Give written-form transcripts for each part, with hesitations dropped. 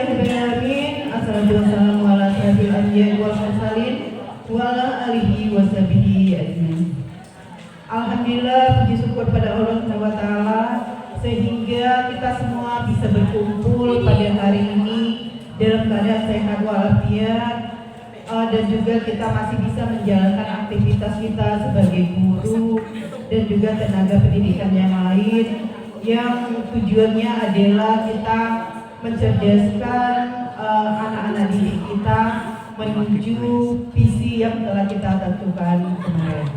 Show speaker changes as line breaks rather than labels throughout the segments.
Alhamdulillahirobbilalamin. Assalatu wassalamu ala asyrofil anbiya'i wal mursalin wa ala alihi washabihi ajmain. Alhamdulillah, puji syukur pada Allah Subhanahu wa taala sehingga kita semua bisa berkumpul pada hari ini dalam keadaan sehat walafiat, dan juga kita masih bisa menjalankan aktivitas kita sebagai guru dan juga tenaga pendidikan yang lain yang tujuannya adalah kita mencerdaskan anak-anak didik kita menuju visi yang telah kita tentukan kemarin.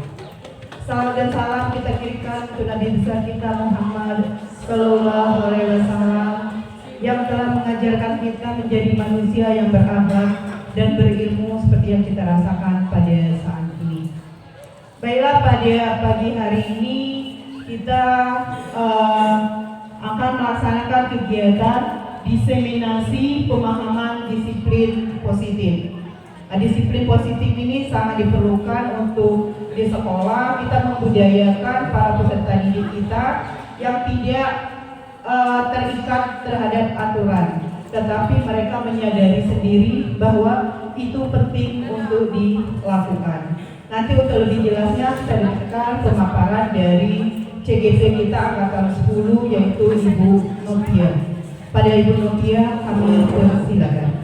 Salam dan salam kita kirimkan untuk Nabi besar kita Muhammad Sallallahu Alaihi Wasallam yang telah mengajarkan kita menjadi manusia yang berakhlak dan berilmu seperti yang kita rasakan pada saat ini. Baiklah, pada pagi hari ini kita akan melaksanakan kegiatan diseminasi pemahaman disiplin positif. Disiplin positif ini sangat diperlukan untuk di sekolah kita membudayakan para peserta didik kita yang tidak terikat terhadap aturan, tetapi mereka menyadari sendiri bahwa itu penting untuk dilakukan. Nanti untuk lebih jelasnya saya dengarkan pemaparan dari CGC kita angkatan 10 yaitu Ibu Novia. Pada Ibu Novia kami persilakan.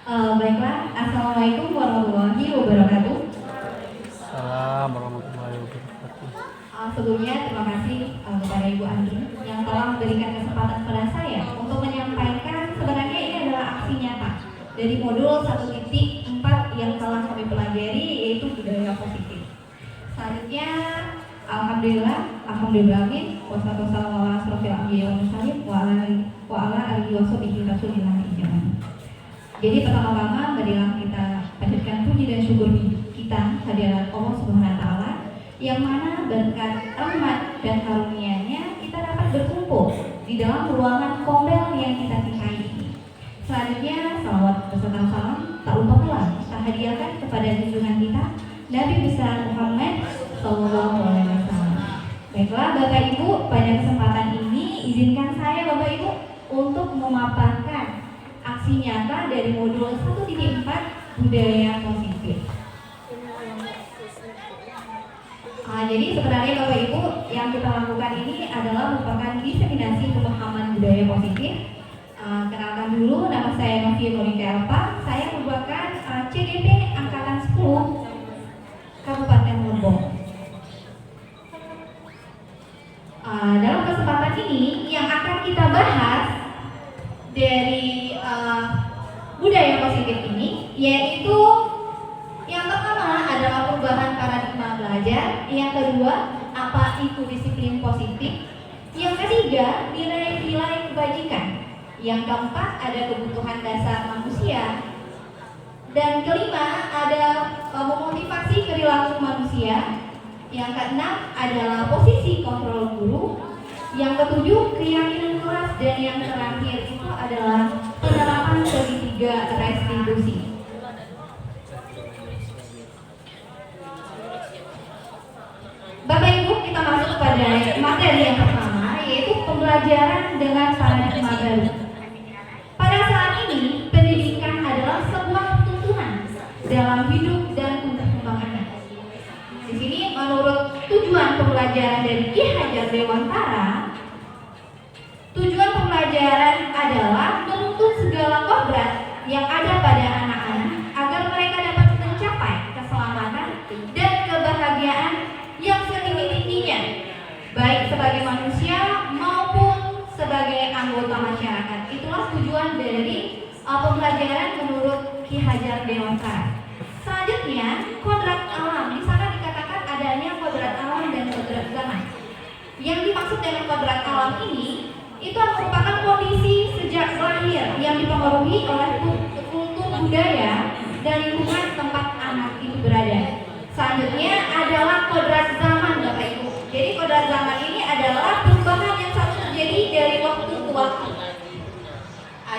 Baiklah, Assalamualaikum warahmatullahi wabarakatuh.
Assalamualaikum warahmatullahi wabarakatuh.
Sebelumnya terima kasih kepada Ibu Andi yang telah memberikan kesempatan kepada saya untuk menyampaikan sebenarnya ini adalah aksi nyata dari modul 1.4 yang telah kami pelajari, yaitu budaya positif. Selanjutnya, alhamdulillahirobbilalamin, wassalatu wassalamu ala asyrofil anbiya'i wal mursalin wa ala alihi washabihi rasulillah. Jadi pertama-tama marilah kita panjatkan puji dan syukur kita hadirat Allah Subhanahu wa taala yang mana berkat rahmat dan karunia-Nya kita dapat berkumpul di dalam ruangan kombel yang kita cintai ini. Selanjutnya salawat beserta salam tak lupa pula kita hadiahkan kepada junjungan kita Nabi besar Muhammad Sallallahu Alaihi Wasallam. Baiklah Bapak Ibu, pada kesempatan ini izinkan saya Bapak Ibu untuk memaparkan aksi nyata dari modul 1.4 budaya positif. Jadi sebenarnya Bapak Ibu yang kita lakukan ini adalah merupakan diseminasi pemahaman budaya positif. Kenalkan dulu, nama saya Novia Monika Elpa. Saya merupakan CGP angkatan 10 Kabupaten Lombok. Dalam kesempatan ini yang akan kita bahas dari budaya positif ini, yaitu yang pertama adalah perubahan paradigma belajar, yang kedua apa itu disiplin positif, yang ketiga nilai-nilai kebajikan, yang keempat ada kebutuhan dasar manusia, dan kelima ada memotivasi perilaku manusia, yang keenam adalah posisi kontrol guru, yang ketujuh keyakinan kelas, dan yang terakhir itu adalah penerapan segitiga restitusi. Bapak Ibu, kita masuk pada materi yang pertama, yaitu pembelajaran dengan paradigma baru. Pada saat ini, pendidikan adalah sebuah tuntunan dalam hidup dan perkembangan. Di sini menurut tujuan pembelajaran dari Ki Hajar Dewantara, tujuan pembelajaran adalah menuntut segala kodrat yang ada pada anak-anak agar mereka dapat mencapai keselamatan dan kebahagiaan yang setinggi-tingginya, baik sebagai manusia maupun sebagai anggota masyarakat. Itulah tujuan dari pembelajaran menurut Ki Hajar Dewantara. Selanjutnya, kodrat alam. Di sana dikatakan adanya kodrat alam dan kodrat zaman. Yang dimaksud dengan kodrat alam ini, itu merupakan kondisi sejak lahir yang dipengaruhi oleh kultur budaya dan lingkungan tempat anak itu berada. Selanjutnya adalah kodrat zaman, Bapak Ibu. Jadi kodrat zaman ini adalah perubahan yang selalu terjadi dari waktu ke waktu.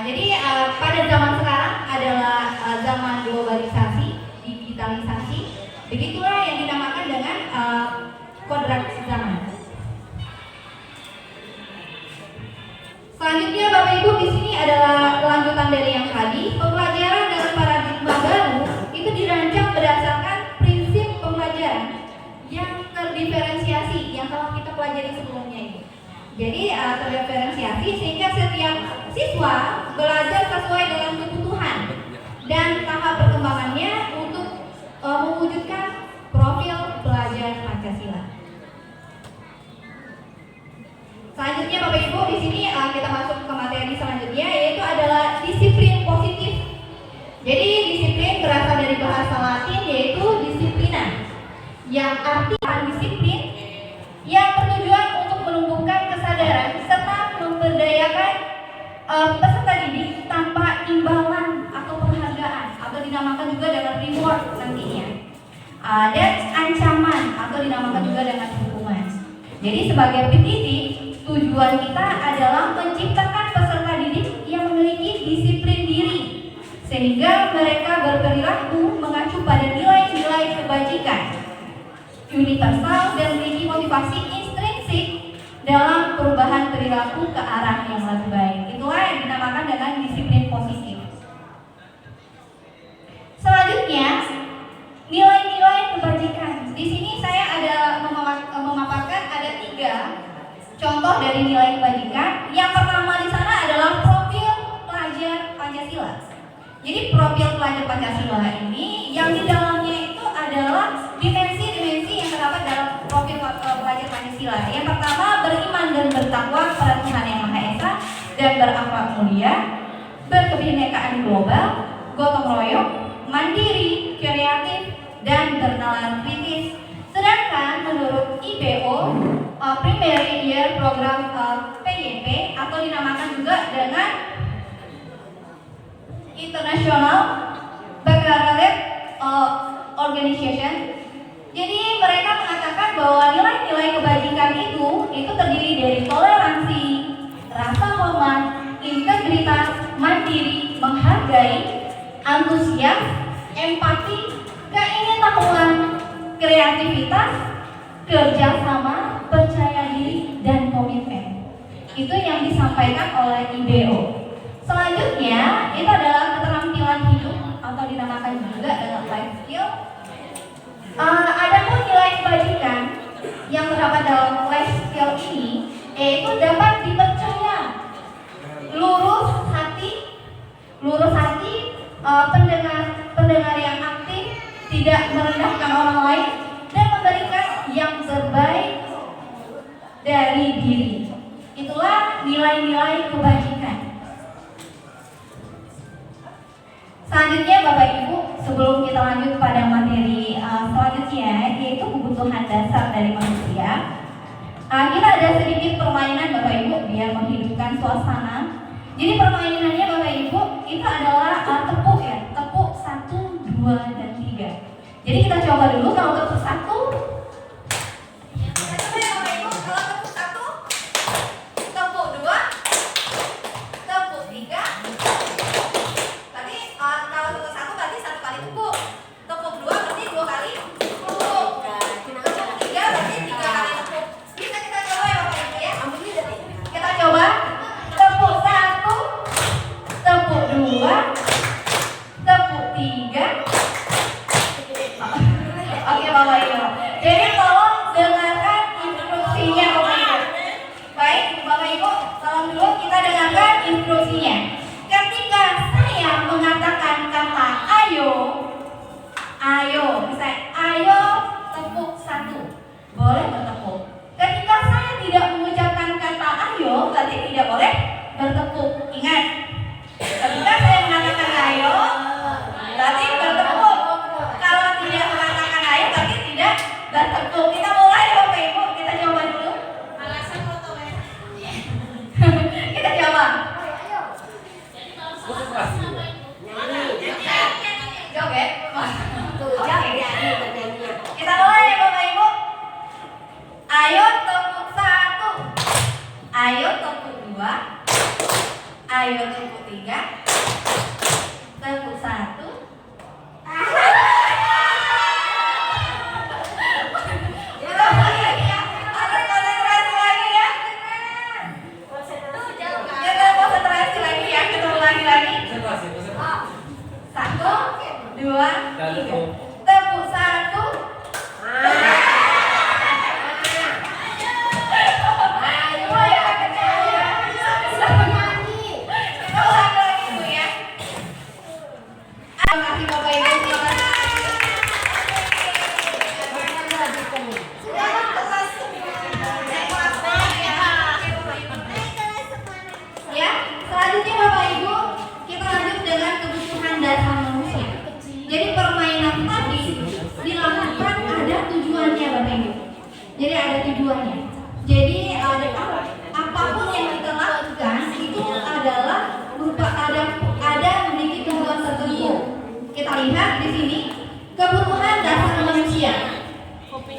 Jadi pada zaman sekarang adalah zaman globalisasi, digitalisasi. Begitulah yang dinamakan dengan kodrat zaman. Selanjutnya Bapak Ibu, di sini adalah lanjutan dari yang tadi. Pembelajaran dengan paradigma baru itu dirancang berdasarkan prinsip pembelajaran yang terdiferensiasi yang telah kita pelajari sebelumnya ini. Jadi terdiferensiasi sehingga setiap siswa belajar sesuai dengan kebutuhan dan tahap perkembangannya untuk mewujudkan profil pelajar Pancasila. Selanjutnya Bapak Ibu, di sini kita masuk ke materi selanjutnya, yaitu adalah disiplin positif. Jadi disiplin berasal dari bahasa Latin yaitu disiplina, yang artinya disiplin yang bertujuan untuk menumbuhkan kesadaran serta memberdayakan peserta didik tanpa imbalan atau penghargaan, atau dinamakan juga dengan reward nantinya, dan ancaman atau dinamakan juga dengan hukuman. Jadi sebagai pendidik, tujuan kita adalah menciptakan peserta didik yang memiliki disiplin diri sehingga mereka berperilaku mengacu pada nilai-nilai kebajikan universal dan memiliki motivasi intrinsik dalam perubahan perilaku ke arah yang lebih baik. Itulah yang dinamakan dengan disiplin positif. Selanjutnya, nilai-nilai kebajikan. Di sini saya ada memaparkan ada 3 contoh dari nilai kebajikan. Yang pertama di sana adalah profil pelajar Pancasila. Jadi profil pelajar Pancasila ini yang di dalamnya itu adalah dimensi-dimensi yang terdapat dalam profil pelajar Pancasila. Yang pertama, beriman dan bertakwa kepada Tuhan Yang Maha Esa dan berakhlak mulia, berkebinekaan global, gotong royong, mandiri, kreatif, dan bernalar kritis. Sedangkan menurut IBO, Primary Year Program PYP atau dinamakan juga dengan International Baccalaureate Organization. Jadi mereka mengatakan bahwa nilai-nilai kebajikan itu terdiri dari toleransi, rasa hormat, integritas, mandiri, menghargai, antusias, empati, keingintahuan, kreativitas, kerjasama, percaya diri, dan komitmen. Itu yang disampaikan oleh IBO. Selanjutnya, itu adalah keterampilan hidup atau dinamakan juga dengan life skill. Adapun nilai kebajikan yang terdapat dalam life skill ini, yaitu dapat dipercaya, lurus hati, pendengar yang aktif, tidak merendahkan orang lain, dan memberikan yang terbaik dari diri. Itulah nilai-nilai kebajikan. Selanjutnya Bapak Ibu, sebelum kita lanjut pada materi selanjutnya, yaitu kebutuhan dasar dari manusia, kita ada sedikit permainan Bapak Ibu biar menghidupkan suasana. Jadi permainannya Bapak Ibu itu adalah tepuk ya, tepuk 1, 2, dan 3. Jadi kita coba dulu kalau tepuk 1.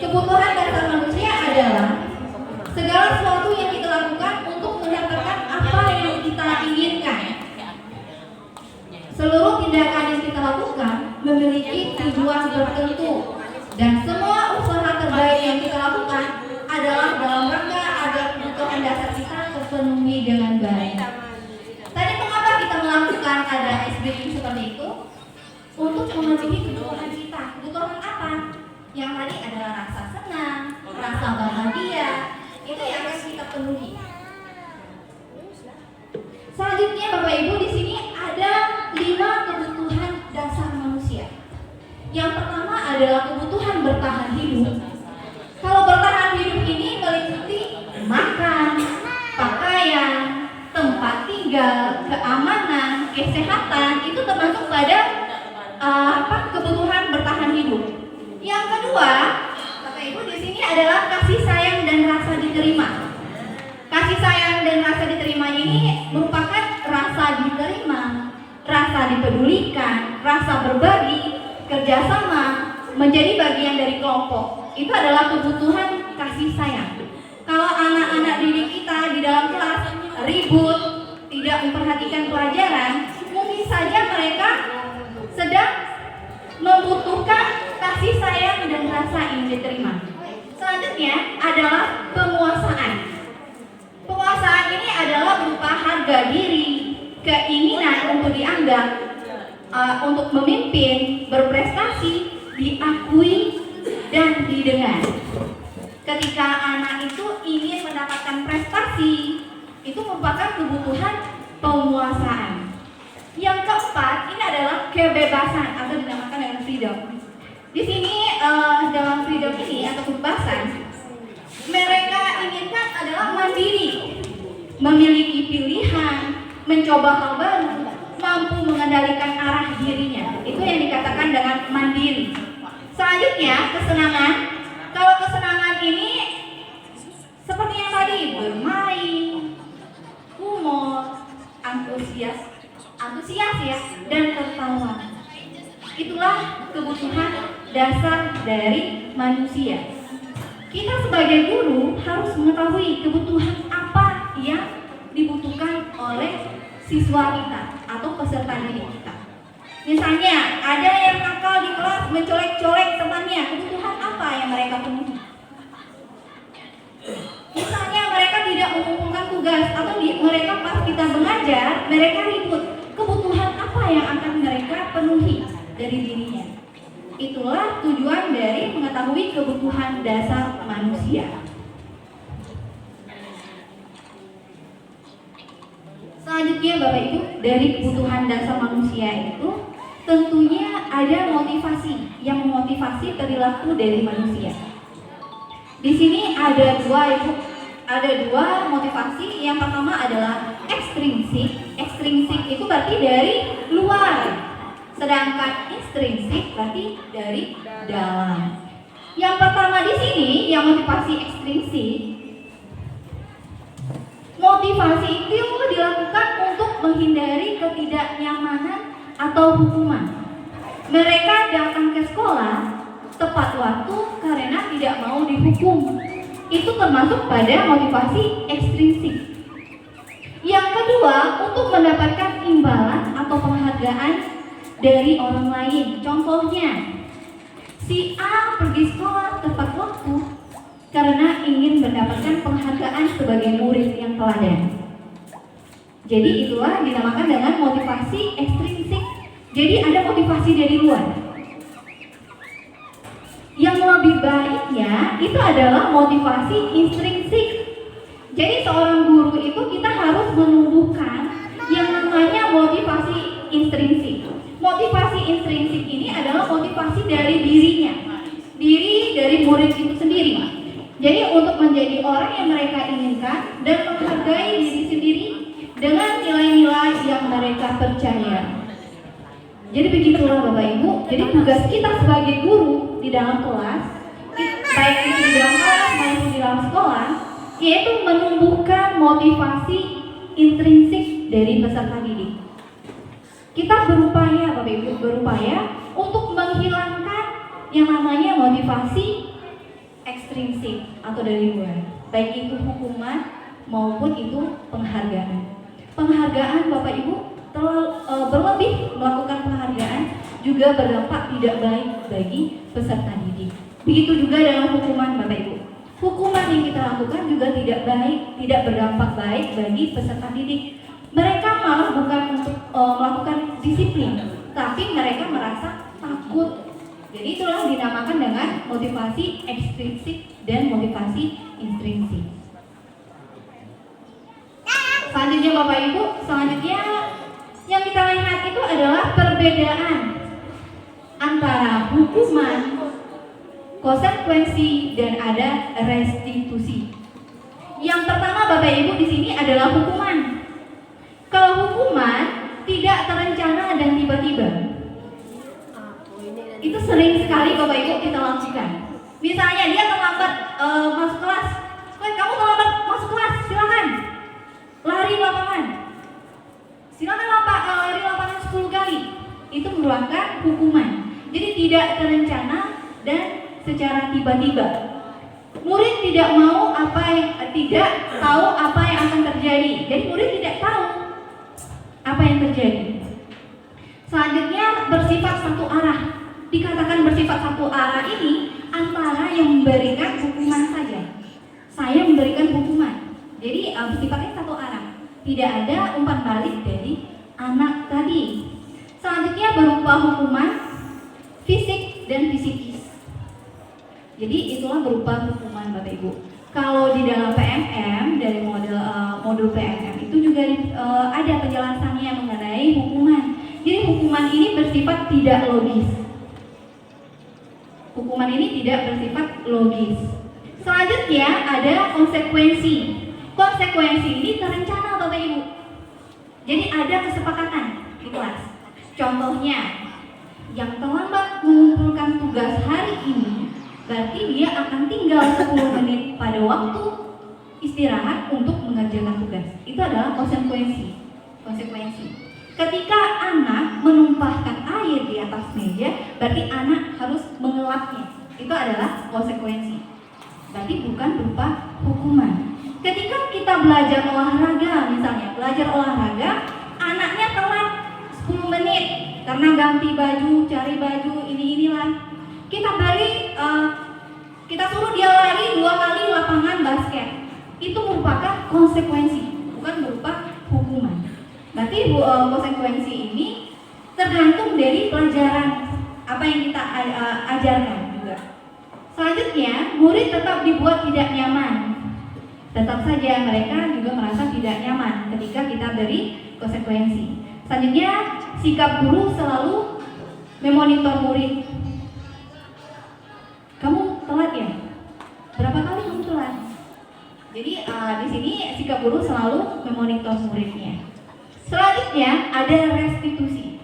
Kebutuhan dasar manusia adalah segala sesuatu yang kita lakukan untuk mendapatkan apa yang kita inginkan. Seluruh tindakan yang kita lakukan memiliki tujuan tertentu, dan semua usaha terbaik yang kita lakukan adalah dalam rangka agar kebutuhan dasar kita terpenuhi dengan baik. Tadi mengapa kita melakukan ada SBY seperti itu? Untuk memenuhi kebutuhan kita. Kebutuhan apa? Yang tadi adalah rasa senang, rasa bahagia, itu yang harus kita penuhi. Selanjutnya Bapak Ibu, di sini ada 5 kebutuhan dasar manusia. Yang pertama adalah kebutuhan bertahan hidup. Kalau bertahan hidup ini meliputi makan, pakaian, tempat tinggal, keamanan, kesehatan, itu termasuk pada kebutuhan bertahan hidup. Yang kedua, Bapak Ibu, di sini adalah kasih sayang dan rasa diterima. Kasih sayang dan rasa diterima ini merupakan rasa diterima, rasa dipedulikan, rasa berbagi, kerjasama, menjadi bagian dari kelompok. Itu adalah kebutuhan kasih sayang. Kalau anak-anak didik kita di dalam kelas ribut, tidak memperhatikan pelajaran, mungkin saja mereka sedang membutuhkan kasih sayang dan rasa ingin diterima. Selanjutnya adalah penguasaan. Penguasaan ini adalah berupa harga diri, keinginan untuk dianggap, untuk memimpin, berprestasi, diakui, dan didengar. Ketika anak itu ingin mendapatkan prestasi, itu merupakan kebutuhan penguasaan. Yang keempat, ini adalah kebebasan atau dinamakan dengan freedom. Di sini dalam freedom ini atau kebebasan, mereka inginkan adalah mandiri, memiliki pilihan, mencoba hal baru, mampu mengendalikan arah dirinya. Itu yang dikatakan dengan mandiri. Selanjutnya, kesenangan. Kalau kesenangan ini seperti yang tadi, bermain, humor, antusias ya, dan tertawa. Itulah kebutuhan dasar dari manusia. Kita sebagai guru harus mengetahui kebutuhan apa yang dibutuhkan oleh siswa kita atau peserta didik kita. Misalnya, ada yang nakal di kelas mencolek-colek temannya, kebutuhan apa yang mereka penuhi? Misalnya mereka tidak mengumpulkan tugas atau mereka pas kita mengajar, mereka ribut. Kebutuhan apa yang akan mereka penuhi dari dirinya? Itulah tujuan dari mengetahui kebutuhan dasar manusia. Selanjutnya Bapak Ibu, dari kebutuhan dasar manusia itu tentunya ada motivasi yang memotivasi perilaku dari manusia. Di sini ada dua motivasi. Yang pertama adalah ekstrinsik. Ekstrinsik itu berarti dari luar, sedangkan intrinsik berarti dari dalam. Yang pertama di sini yang motivasi ekstrinsik, motivasi itu dilakukan untuk menghindari ketidaknyamanan atau hukuman. Mereka datang ke sekolah tepat waktu karena tidak mau dihukum. Itu termasuk pada motivasi ekstrinsik. Yang kedua, untuk mendapatkan imbalan atau penghargaan dari orang lain. Contohnya, si A pergi sekolah tepat waktu karena ingin mendapatkan penghargaan sebagai murid yang teladan. Jadi itulah dinamakan dengan motivasi ekstrinsik. Jadi ada motivasi dari luar. Yang lebih baiknya itu adalah motivasi intrinsik. Jadi seorang guru itu kita harus menumbuhkan yang namanya motivasi intrinsik. Motivasi intrinsik ini adalah motivasi dari dirinya, dari murid itu sendiri. Jadi untuk menjadi orang yang mereka inginkan dan menghargai diri sendiri dengan nilai-nilai yang mereka percaya. Jadi begitulah Bapak Ibu. Jadi tugas kita sebagai guru di dalam kelas, baik itu di dalam kelas maupun di dalam sekolah, yaitu menumbuhkan motivasi intrinsik dari peserta didik. Kita berupaya Bapak Ibu, untuk menghilangkan yang namanya motivasi ekstrinsik atau dari luar, baik itu hukuman maupun itu penghargaan. Penghargaan Bapak Ibu berlebih melakukan penghargaan juga berdampak tidak baik bagi peserta didik. Begitu juga dalam hukuman Bapak Ibu. Hukuman yang kita lakukan juga tidak baik, tidak berdampak baik bagi peserta didik. Mereka malah bukan untuk melakukan disiplin, tapi mereka merasa takut. Jadi itulah dinamakan dengan motivasi ekstrinsik dan motivasi intrinsik. Selanjutnya Bapak Ibu, yang kita lihat itu adalah perbedaan antara hukuman, konsekuensi, dan ada restitusi. Yang pertama Bapak Ibu di sini adalah hukuman. Kalau hukuman tidak terencana dan tiba-tiba, itu sering sekali Bapak Ibu kita lakukan. Misalnya dia terlambat masuk kelas, kamu terlambat masuk kelas, silakan lari lapangan, silakan lari lapangan 10 kali. Itu merupakan hukuman. Jadi tidak terencana dan secara tiba-tiba. Murid tidak tahu apa yang akan terjadi. Jadi murid tidak tahu apa yang terjadi. Selanjutnya bersifat satu arah. Dikatakan bersifat satu arah ini antara yang memberikan hukuman saja. Saya memberikan hukuman. Jadi bersifatnya satu arah. Tidak ada umpan balik dari anak tadi. Selanjutnya berupa hukuman fisik dan psikis. Jadi itulah berupa hukuman Bapak Ibu. Kalau di dalam PMM dari modul PMM itu juga ada penjelasannya mengenai hukuman. Jadi hukuman ini bersifat tidak logis. Hukuman ini tidak bersifat logis. Selanjutnya ada konsekuensi. Konsekuensi ini terencana Bapak Ibu. Jadi ada kesepakatan di kelas. Contohnya, yang terlambat mengumpulkan tugas hari ini, berarti dia akan tinggal 10 menit pada waktu istirahat untuk mengerjakan tugas. Itu adalah konsekuensi. Ketika anak menumpahkan air di atas meja, berarti anak harus mengelapnya. Itu adalah konsekuensi. Berarti bukan berupa hukuman. Ketika kita belajar olahraga, misalnya belajar olahraga, anaknya telat 10 menit karena ganti baju, cari baju, inilah. Kita suruh dia lari 2 kali lapangan basket. Itu merupakan konsekuensi, bukan berupa hukuman. Berarti konsekuensi ini tergantung dari pelajaran apa yang kita ajarkan juga. Selanjutnya, murid tetap dibuat tidak nyaman. Tetap saja mereka juga merasa tidak nyaman ketika kita beri konsekuensi. Selanjutnya, sikap guru selalu memonitor murid. Kamu telat ya? Berapa kali kamu telat? Jadi di sini sikap guru selalu memonitor muridnya. Selanjutnya ada restitusi.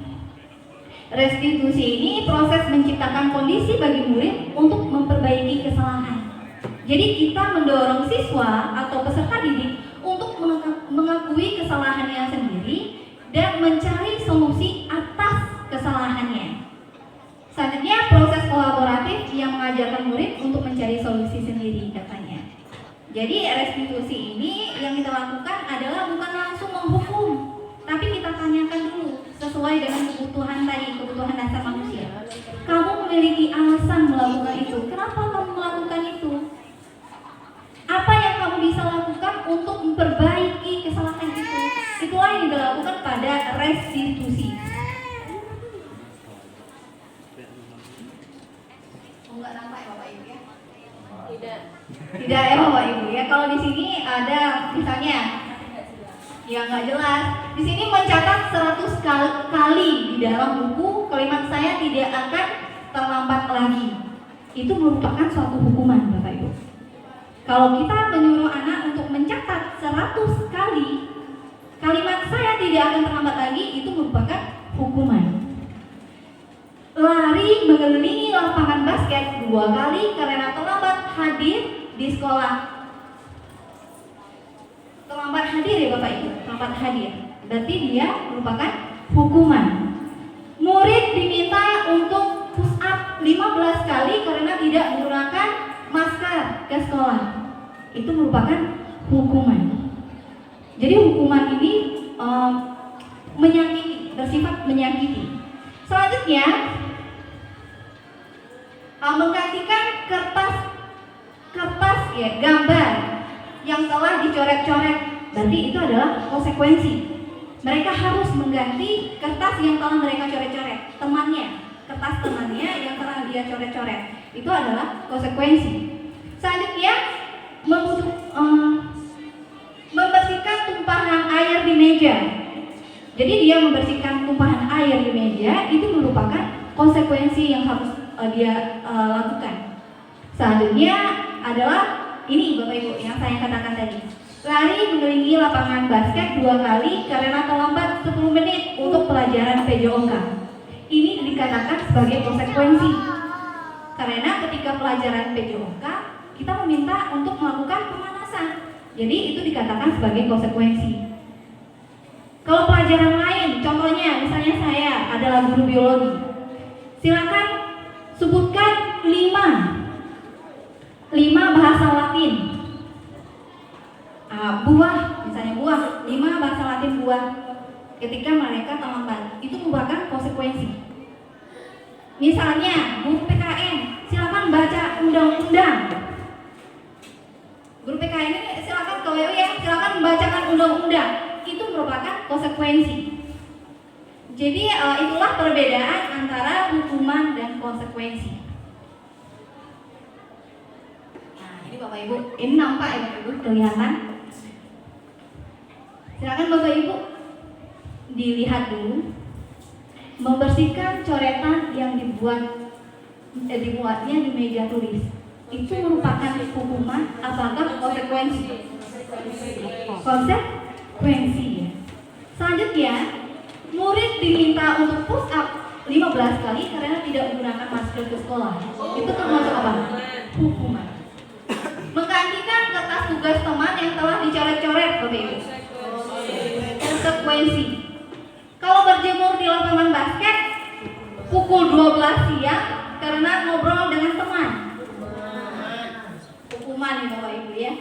Restitusi ini proses menciptakan kondisi bagi murid untuk memperbaiki kesalahan. Jadi kita mendorong siswa atau peserta didik untuk mengakui kesalahannya sendiri dan mencari solusi atas kesalahannya. Selanjutnya proses kolaboratif yang mengajarkan murid untuk mencari solusi sendiri katanya. Jadi restitusi ini yang kita lakukan adalah bukan langsung menghukum, tapi kita tanyakan dulu sesuai dengan kebutuhan dasar manusia. Kamu memiliki alasan melakukan itu. Kenapa kamu melakukan itu? Apa yang kamu bisa lakukan untuk memperbaiki kesalahan itu? Itulah yang dilakukan pada restitusi. Enggak nampak ya Bapak Ibu ya? Tidak ya Bapak Ibu ya. Kalau di sini ada misalnya ya nggak jelas. Di sini mencatat 100 kali di dalam buku kalimat saya tidak akan terlambat lagi. Itu merupakan suatu hukuman Bapak Ibu. Kalau kita menyuruh anak untuk mencatat 100 kali kalimat saya tidak akan terlambat lagi, itu merupakan hukuman. Lari mengelilingi lapangan basket 2 kali karena terlambat hadir di sekolah. Terlambat hadir ya Bapak Ibu, terlambat hadir. Berarti dia merupakan hukuman. Murid diminta untuk push up 15 kali karena tidak menggunakan masker. ke sekolah. Itu merupakan hukuman. Jadi hukuman ini menyakiti, bersifat menyakiti. Selanjutnya, menggantikan kertas ya, gambar yang telah dicoret-coret. Berarti itu adalah konsekuensi. Mereka harus mengganti kertas yang telah mereka coret-coret. Kertas temannya yang telah dia coret-coret. Itu adalah konsekuensi. Selanjutnya, membersihkan tumpahan air di meja. Jadi dia membersihkan tumpahan air di meja itu merupakan konsekuensi yang harus dia lakukan. Selanjutnya adalah ini Bapak Ibu yang saya katakan tadi. Lari mengelilingi lapangan basket 2 kali karena terlambat 10 menit untuk pelajaran PJOK. Ini dikatakan sebagai konsekuensi. Karena ketika pelajaran PJOK kita meminta untuk melakukan pemanasan. Jadi itu dikatakan sebagai konsekuensi. Kalau pelajaran lain, contohnya misalnya saya adalah guru biologi. Silakan sebutkan 5 bahasa Latin. Buah, misalnya buah, 5 bahasa Latin buah. Ketika mereka terlambat, itu merupakan konsekuensi. Misalnya guru PKN, silakan baca undang-undang. Guru PKN ini silakan KWU ya, silakan membacakan undang-undang. Itu merupakan konsekuensi. Jadi itulah perbedaan antara hukuman dan konsekuensi. Nah, ini Bapak Ibu, ini nampak ya Bapak Ibu, kelihatan. Silakan Bapak Ibu dilihat dulu. Membersihkan coretan yang dibuatnya di meja tulis. Itu merupakan hukuman apakah konsekuensi? Konsekuensi ya. Selanjutnya, murid diminta untuk push up 15 kali karena tidak menggunakan masker ke sekolah. Itu termasuk apa? Hukuman. Menggantikan kertas tugas teman yang telah dicoret-coret, Bapak Ibu. Konsekuensi. Kalau berjemur di lapangan basket pukul 12 siang karena ngobrol dengan teman. Hukuman nih Bapak Ibu ya.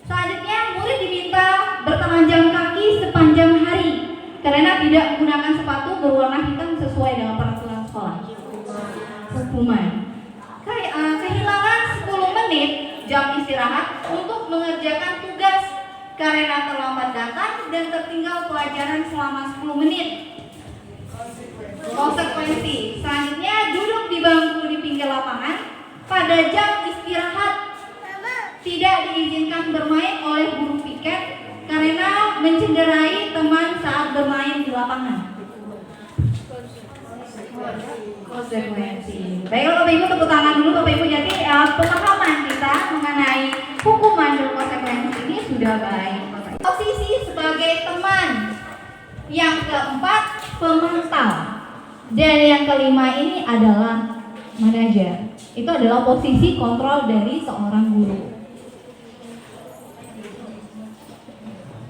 Selanjutnya, murid diminta bertelanjang kaki sepanjang hari karena tidak menggunakan sepatu berwarna hitam sesuai dengan peraturan sekolah. Hukuman. Kehilangan 10 menit jam istirahat untuk mengerjakan tugas karena terlambat datang dan tertinggal pelajaran selama 10 menit. Konsekuensi. Selanjutnya, duduk di bangku di pinggir lapangan pada jam istirahat. Tidak diizinkan bermain oleh guru piket karena mencederai teman saat bermain di lapangan. Konsekuensi. Baiklah Bapak Ibu, tepuk tangan dulu Bapak Ibu. Jadi pemahaman kita mengenai hukuman dan konsekuensi ini sudah baik. Posisi sebagai teman. Yang keempat, pemantau. Dan yang kelima ini adalah manajer. Itu adalah posisi kontrol dari seorang guru.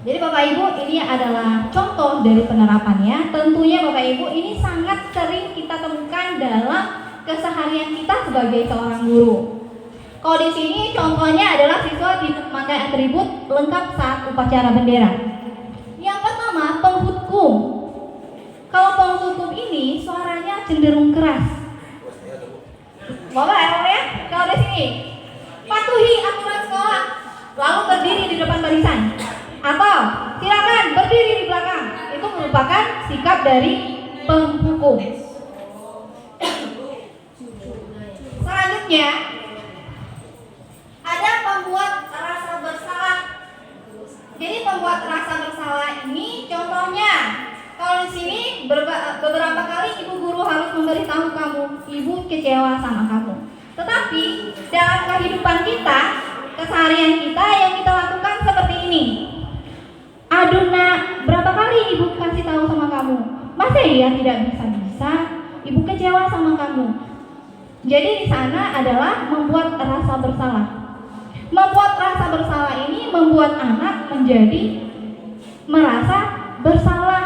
Jadi Bapak Ibu, ini adalah contoh dari penerapannya. Tentunya Bapak Ibu, ini sangat sering kita temukan dalam keseharian kita sebagai seorang guru. Kalau di sini contohnya adalah siswa memakai atribut lengkap saat upacara bendera. Yang pertama, penghukum. Kalau penghukum ini suaranya cenderung keras. Bapak ya, kalau di sini patuhi aturan sekolah, lalu berdiri di depan barisan. Atau silakan berdiri di belakang. Itu merupakan sikap dari penghukum. Selanjutnya ada pembuat rasa bersalah. Jadi pembuat rasa bersalah ini contohnya, kalau di sini beberapa kali ibu guru harus memberitahu kamu, ibu kecewa sama kamu. Tetapi dalam kehidupan kita, keseharian kita yang kita lakukan seperti ini. Aduh nak, berapa kali ibu kasih tahu sama kamu? Masa iya tidak bisa-bisa? Ibu kecewa sama kamu. Jadi di sana adalah membuat rasa bersalah. Membuat rasa bersalah ini membuat anak menjadi merasa bersalah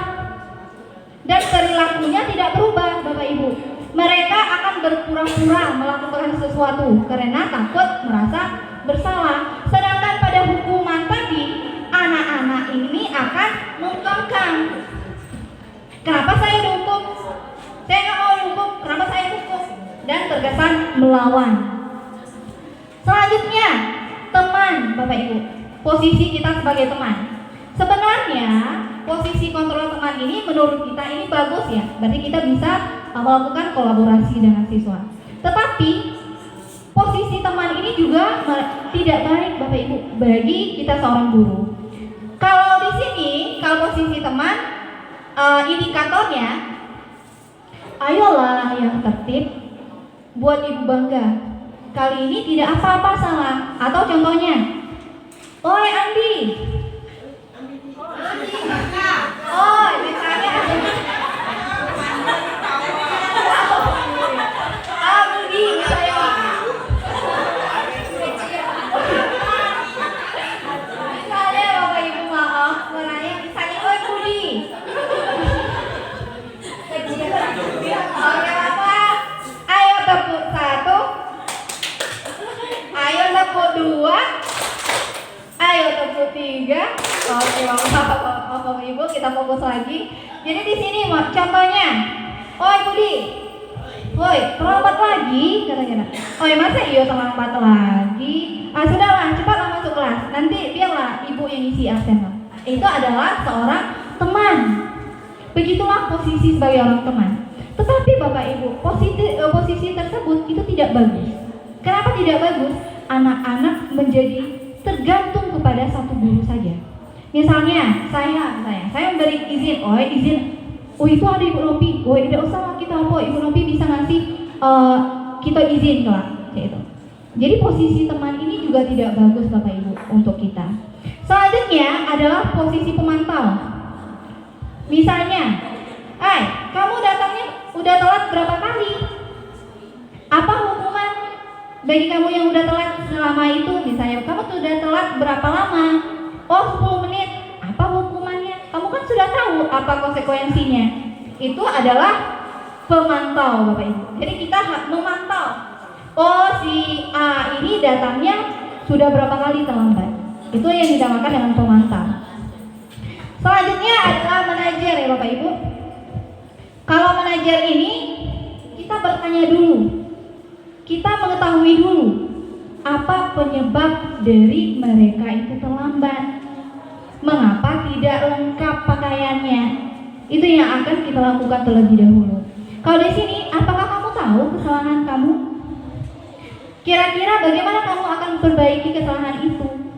dan perilakunya tidak berubah, Bapak Ibu. Mereka akan berpura-pura melakukan sesuatu karena takut merasa bersalah. Sedangkan pada hukuman tadi, anak-anak ini akan mengungkapkan, kenapa saya dihukum? Saya nggak mau dihukum, kenapa saya dihukum? Dan terkesan melawan. Selanjutnya, teman, Bapak Ibu. Posisi kita sebagai teman. Sebenarnya posisi kontrol teman ini menurut kita ini bagus ya. Berarti kita bisa melakukan kolaborasi dengan siswa. Tetapi posisi teman ini juga tidak baik Bapak Ibu bagi kita seorang guru. Kalau di sini, kalau posisi teman, indikatornya, ayolah yang tertib, buat ibu bangga. Kali ini tidak apa-apa salah. Atau contohnya, oi Andi. Oh, misalnya Budi misalnya. Misalnya Bapak Ibu maaf, menanya misalnya oi Budi. Oke apa? Ayo tepuk 1. Ayo tepuk 2. Ayo tepuk 3. Oke, Bapak Ibu kita fokus lagi. Jadi di sini contohnya, oi Budi, oi terlambat lagi katanya. Oi masa iya terlambat lagi? Sudahlah cepatlah masuk kelas. Nanti biarlah ibu yang isi absen. Itu adalah seorang teman. Begitulah posisi sebagai orang teman. Tetapi Bapak Ibu, posisi tersebut itu tidak bagus. Kenapa tidak bagus? Anak-anak menjadi tergantung kepada satu guru saja. Misalnya saya memberi izin, itu ada Ibu Nopi, tidak usah lah kita Ibu Nopi bisa ngasih kita izin lah, gitu. Jadi posisi teman ini juga tidak bagus Bapak Ibu untuk kita. Selanjutnya adalah posisi pemantau. Misalnya, kamu datangnya udah telat berapa kali? Apa hukuman bagi kamu yang udah telat selama itu? Misalnya kamu sudah telat berapa lama? 10 menit. Apa hukumannya? Kamu kan sudah tahu apa konsekuensinya. Itu adalah pemantau Bapak Ibu. Jadi kita memantau. Si A ini datangnya sudah berapa kali terlambat. Itu yang dinamakan dengan pemantau. Selanjutnya adalah manajer ya Bapak Ibu. Kalau manajer ini kita bertanya dulu. Kita mengetahui dulu apa penyebab dari mereka itu terlambat. Mengapa tidak lengkap pakaiannya? Itu yang akan kita lakukan terlebih dahulu. Kalau di sini, apakah kamu tahu kesalahan kamu? Kira-kira bagaimana kamu akan memperbaiki kesalahan itu?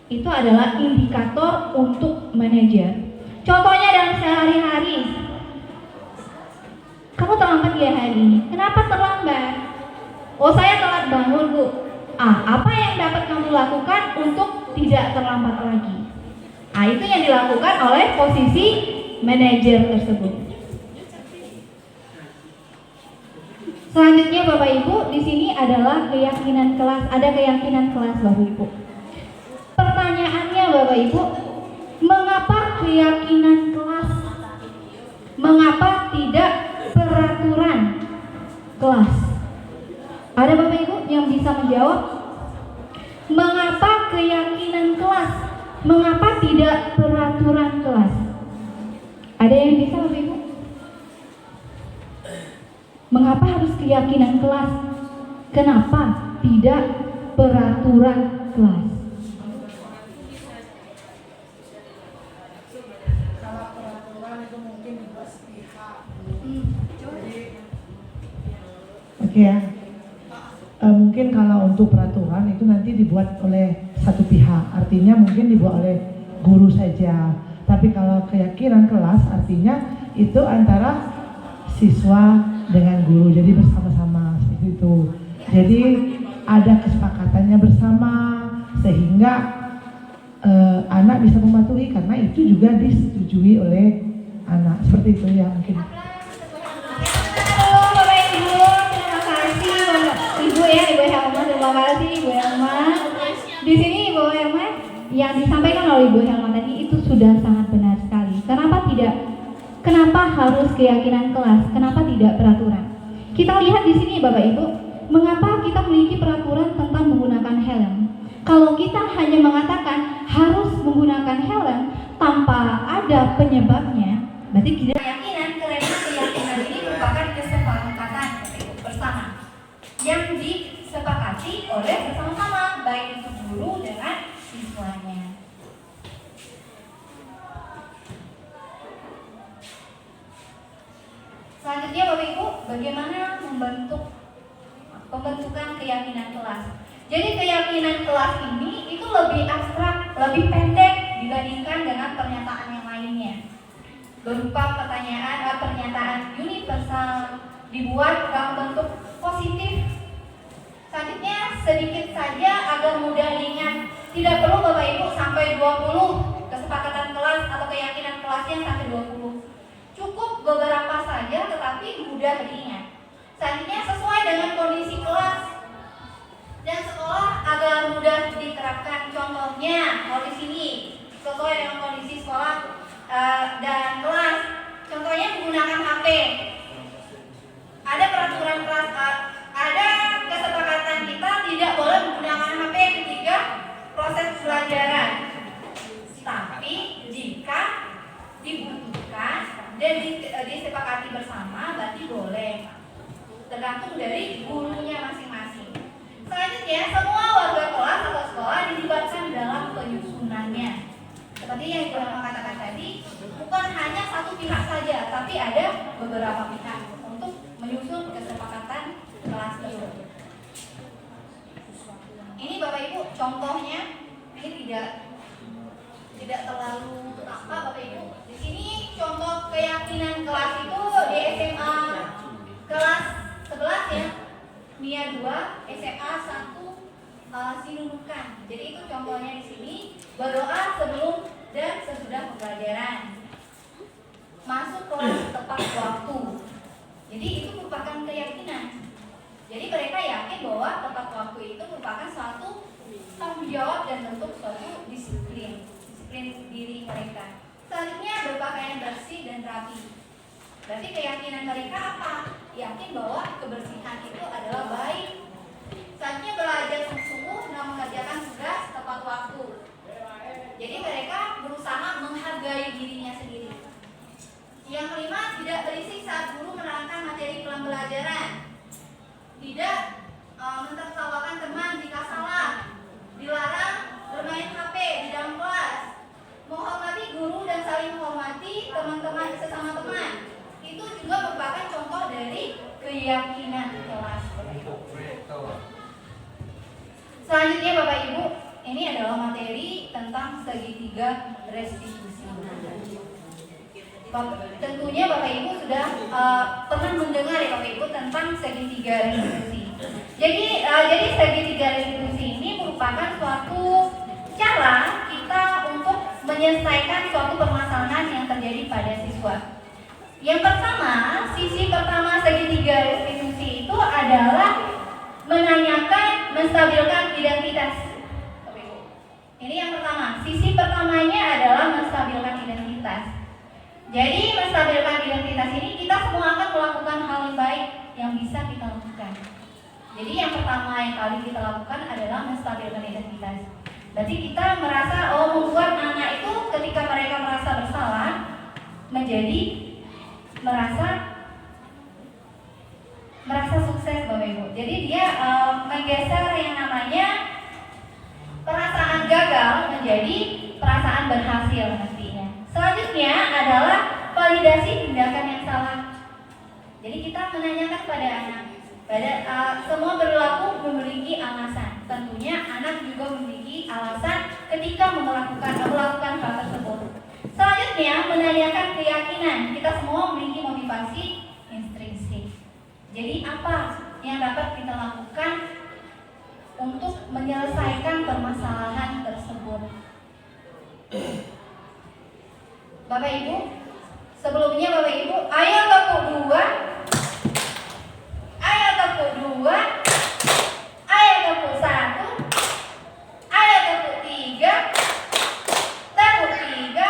Itu adalah indikator untuk manajer. Contohnya dalam sehari-hari. Kamu terlambat ya hari ini. Kenapa terlambat? Saya telat bangun, Bu. Apa yang dapat kamu lakukan untuk tidak terlambat lagi? Itu yang dilakukan oleh posisi manajer tersebut. Selanjutnya Bapak Ibu, di sini adalah keyakinan kelas. Ada keyakinan kelas Bapak Ibu. Pertanyaannya Bapak Ibu, mengapa keyakinan kelas? Mengapa tidak peraturan kelas? Ada Bapak Ibu yang bisa menjawab? Mengapa keyakinan kelas? Mengapa tidak peraturan kelas? Ada yang bisa Bapak Ibu? Mengapa harus keyakinan kelas? Kenapa tidak peraturan kelas?
Kalau peraturan itu mungkin dibuat sepihak.
Oke ya. Mungkin kalau untuk peraturan itu nanti dibuat oleh satu pihak, artinya mungkin dibuat oleh guru saja. Tapi kalau keyakinan kelas artinya itu antara siswa dengan guru, jadi bersama-sama seperti itu. Jadi ada kesepakatannya bersama sehingga anak bisa mematuhi karena itu juga disetujui oleh anak. Seperti itu ya mungkin.
Ibu Helma, terima kasih Ibu Helma. Di sini Ibu Helma yang disampaikan oleh Ibu Helma tadi itu sudah sangat benar sekali. Kenapa harus keyakinan kelas? Kenapa tidak peraturan? Kita lihat di sini Bapak Ibu, mengapa kita memiliki peraturan tentang menggunakan helm? Kalau kita hanya mengatakan harus menggunakan helm tanpa ada penyebabnya, berarti kita keyakinan ini merupakan kesepakatan bersama yang disepakati oleh bersama-sama, baik itu guru dengan siswanya. Selanjutnya Bapak Ibu, bagaimana pembentukan keyakinan kelas. Jadi keyakinan kelas ini itu lebih abstrak, lebih pendek dibandingkan dengan pernyataan yang lainnya. Berupa pernyataan universal, dibuat dalam bentuk positif. Selanjutnya sedikit saja agar mudah diingat. Tidak perlu Bapak Ibu sampai 20 kesepakatan kelas atau keyakinan kelasnya sampai 20. Cukup beberapa saja tetapi mudah diingat. Selanjutnya sesuai dengan kondisi kelas dan sekolah agar mudah diterapkan. Contohnya kalau di sini sesuai dengan kondisi sekolah dan kelas. Contohnya menggunakan HP. Ada peraturan kelas, ada kesepakatan kita tidak boleh menggunakan HP ketika proses pembelajaran. Tapi jika dibutuhkan dan disepakati bersama, berarti boleh. Tergantung dari gurunya masing-masing. Selanjutnya, semua warga kelas atau sekolah dilibatkan dalam penyusunannya. Seperti yang Ibu katakan tadi, bukan hanya satu pihak saja, tapi ada beberapa pihak untuk menyusun kesepakatan kelas tersebut. Ini Bapak Ibu contohnya, ini tidak terlalu apa Bapak Ibu. Di sini contoh keyakinan kelas itu di SMA kelas 11 ya, MIA 2, SMA 1 Sinunukan. Jadi itu contohnya di sini, berdoa sebelum dan sesudah pembelajaran. Masuk kelas tepat waktu. Jadi itu merupakan keyakinan. Jadi mereka yakin bahwa tepat waktu itu merupakan suatu tanggung jawab dan bentuk suatu disiplin diri mereka. Selanjutnya berpakaian bersih dan rapi. Berarti keyakinan mereka apa? Yakin bahwa kebersihan itu adalah baik. Selanjutnya belajar sungguh-sungguh dalam mengerjakan tugas tepat waktu. Jadi mereka berusaha menghargai dirinya sendiri. Yang kelima, tidak berisik saat guru menerangkan materi pembelajaran. Tidak mentertawakan teman jika salah. Dilarang bermain HP di dalam kelas. Menghormati guru dan saling menghormati teman-teman sesama teman. Itu juga merupakan contoh dari keyakinan kelas. Selanjutnya Bapak Ibu, ini adalah materi tentang segitiga restitusi. Tentunya Bapak Ibu sudah pernah mendengar ya Bapak Ibu tentang segitiga restitusi. Jadi segitiga restitusi ini merupakan suatu cara kita untuk menyelesaikan suatu permasalahan yang terjadi pada siswa. Yang pertama, sisi pertama segitiga restitusi itu adalah menanyakan, menstabilkan identitas. Ini yang pertama, sisi pertamanya adalah menstabilkan identitas. Jadi menstabilkan identitas ini kita semua akan melakukan hal yang baik yang bisa kita lakukan. Jadi yang pertama yang kali kita lakukan adalah menstabilkan identitas. Berarti kita merasa membuat anak itu ketika mereka merasa bersalah menjadi merasa sukses Bapak Ibu. Jadi dia menggeser yang namanya perasaan gagal menjadi perasaan berhasil nantinya. Selanjutnya adalah validasi tindakan yang salah. Jadi kita menanyakan pada anak, semua perilaku memiliki alasan. Tentunya anak juga memiliki alasan ketika melakukan hal tersebut. Selanjutnya menanyakan keyakinan. Kita semua memiliki motivasi intrinsik. Jadi apa yang dapat kita lakukan untuk menyelesaikan permasalahan tersebut? Bapak Ibu, sebelumnya Bapak Ibu, ayo tepuk 2. Ayo tepuk 2. Ayo tepuk 1. Ayo tepuk 3. Tepuk 3.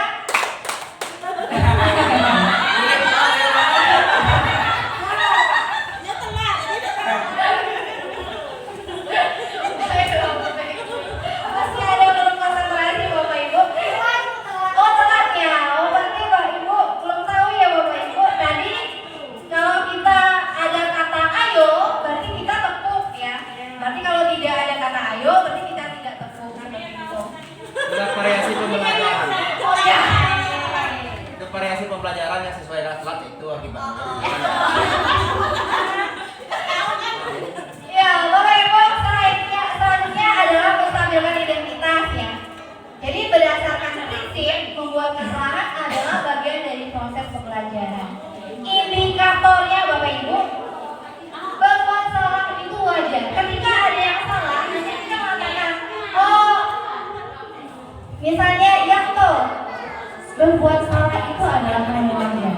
berbuat salah itu adalah kewajiban.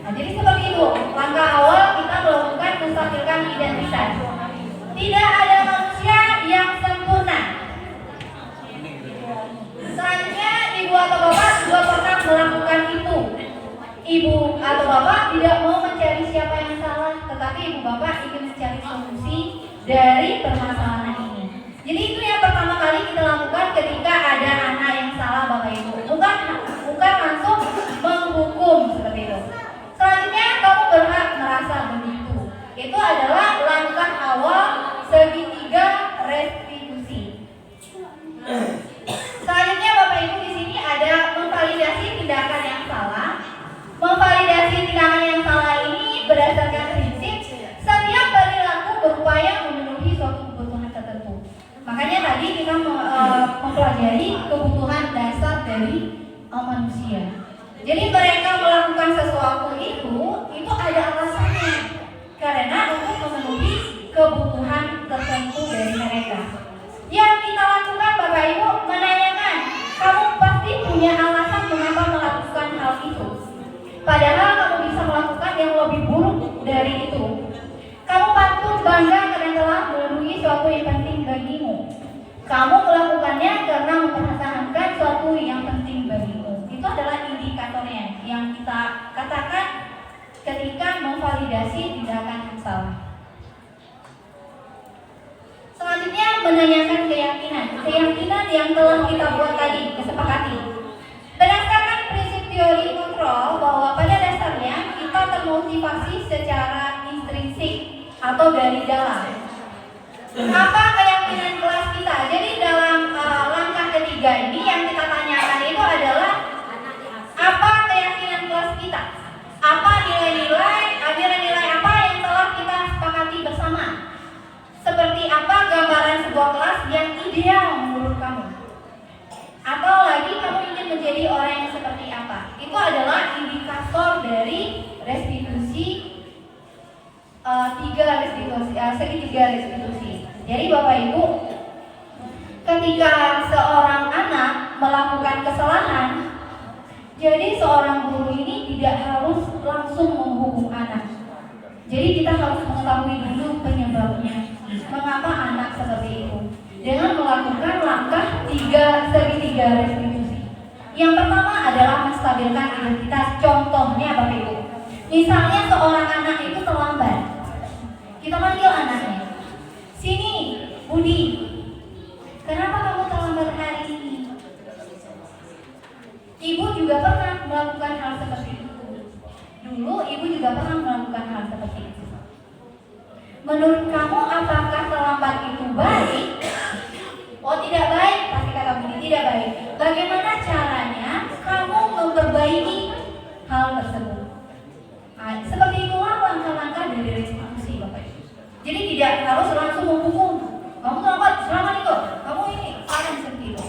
Nah, jadi seperti itu. Langkah awal kita melakukan menstabilkan identitas. Tidak ada manusia yang sempurna. Selanjutnya, ibu atau bapak juga pernah melakukan itu. Ibu atau bapak tidak mau mencari siapa yang salah, tetapi ibu bapak ingin mencari solusi dari permasalahan ini. Jadi itu yang pertama kali kita lakukan ketika ada anak yang salah, bapak ibu. Bukan langsung menghukum seperti itu. Selanjutnya, kamu berhak merasa begitu. Itu adalah langkah awal segitiga restitusi. Selanjutnya, bapak ibu, di sini ada memvalidasi tindakan yang salah. Memvalidasi tindakan yang salah ini berdasarkan prinsip setiap perilaku berupaya memenuhi suatu kebutuhan tertentu. Makanya tadi kita mempelajari kebutuhan dasar dari manusia. Jadi mereka melakukan sesuatu itu ada alasannya, karena untuk memenuhi kebutuhan tertentu dari mereka. Yang kita lakukan, bapak ibu, menanyakan, kamu pasti punya alasan mengapa melakukan hal itu. Padahal kamu bisa melakukan yang lebih buruk dari itu. Kamu patut bangga karena telah memenuhi suatu yang penting bagimu. Kamu melakukannya karena mempertahankan suatu yang penting bagimu. Itu adalah indikatornya yang kita katakan ketika memvalidasi tindakan yang salah. Selanjutnya, menanyakan keyakinan. Keyakinan yang telah kita buat tadi, kesepakati. Berdasarkan prinsip teori kontrol bahwa pada dasarnya kita termotivasi secara intrinsik atau dari dalam. Apa keyakinan kelas kita? Jadi dalam langkah ketiga ini yang kita tanyakan itu adalah apa keyakinan kelas kita? Apa nilai-nilai apa yang telah kita sepakati bersama? Seperti apa gambaran sebuah kelas yang ideal menurut kamu? Atau lagi kamu ingin menjadi orang yang seperti apa? Itu adalah indikator dari restitusi segitiga restitusi. Jadi bapak ibu, ketika seorang anak melakukan kesalahan, jadi seorang guru ini tidak harus langsung menghukum anak. Jadi kita harus mengetahui dulu penyebabnya, mengapa anak seperti itu, dengan melakukan langkah segitiga restitusi. Yang pertama adalah menstabilkan identitas. Contohnya bapak ibu, misalnya seorang anak itu terlambat, kita panggil anaknya, sini Budi, kenapa kamu terlambat hari ini? Ibu juga pernah melakukan hal seperti itu. Dulu ibu juga pernah melakukan hal seperti itu. Menurut kamu apakah terlambat itu baik? Oh, tidak baik, pasti kata Budi, tidak baik. Bagaimana caranya kamu memperbaiki hal tersebut? Nah, seperti itulah langkah-langkah dari restitusi bapak ibu. Jadi tidak harus langsung menghukum. Kamu terlambat, selamat itu, kamu ini, salah seperti itu.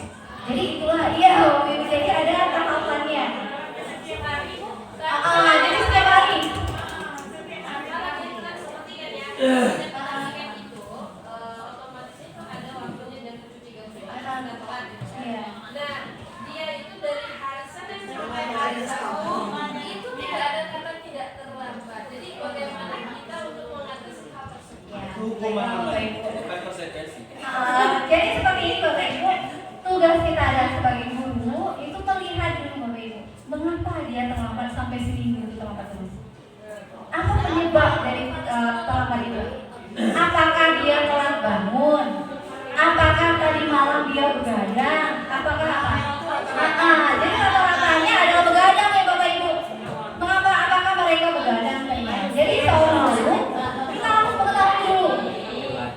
Jadi itulah, iya bapak ibu, jadi ada tahapannya. Jadi setiap hari. Jadi seperti ini bapak ibu, tugas kita adalah sebagai guru itu melihat dulu bapak ibu, mengapa dia terlambat sampai seminggu terlambat terus. Apa penyebab dari terlambat itu? Apakah dia telat bangun? Apakah tadi malam dia begadang? Apakah apa? Jadi rata-ratanya adalah begadang ya bapak ibu. Mengapa? Apakah mereka begadang? Jadi seorang guru kita harus mengetahui dulu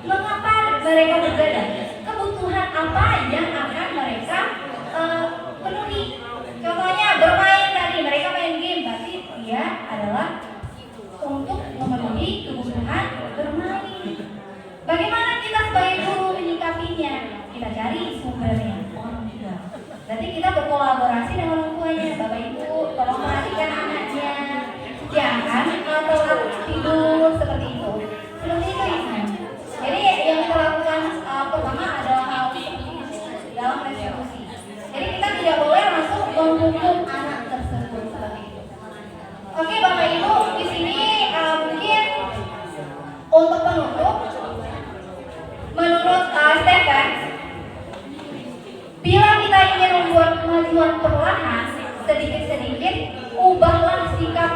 mengapa mereka begadang. Kebutuhan apa yang akan mereka penuhi? Contohnya bermain tadi, mereka main game, berarti dia adalah untuk memenuhi kebutuhan bermain. Bagaimana kita sebagai guru menyikapinya? Kita cari sumbernya, orang tua. Berarti kita berkolaborasi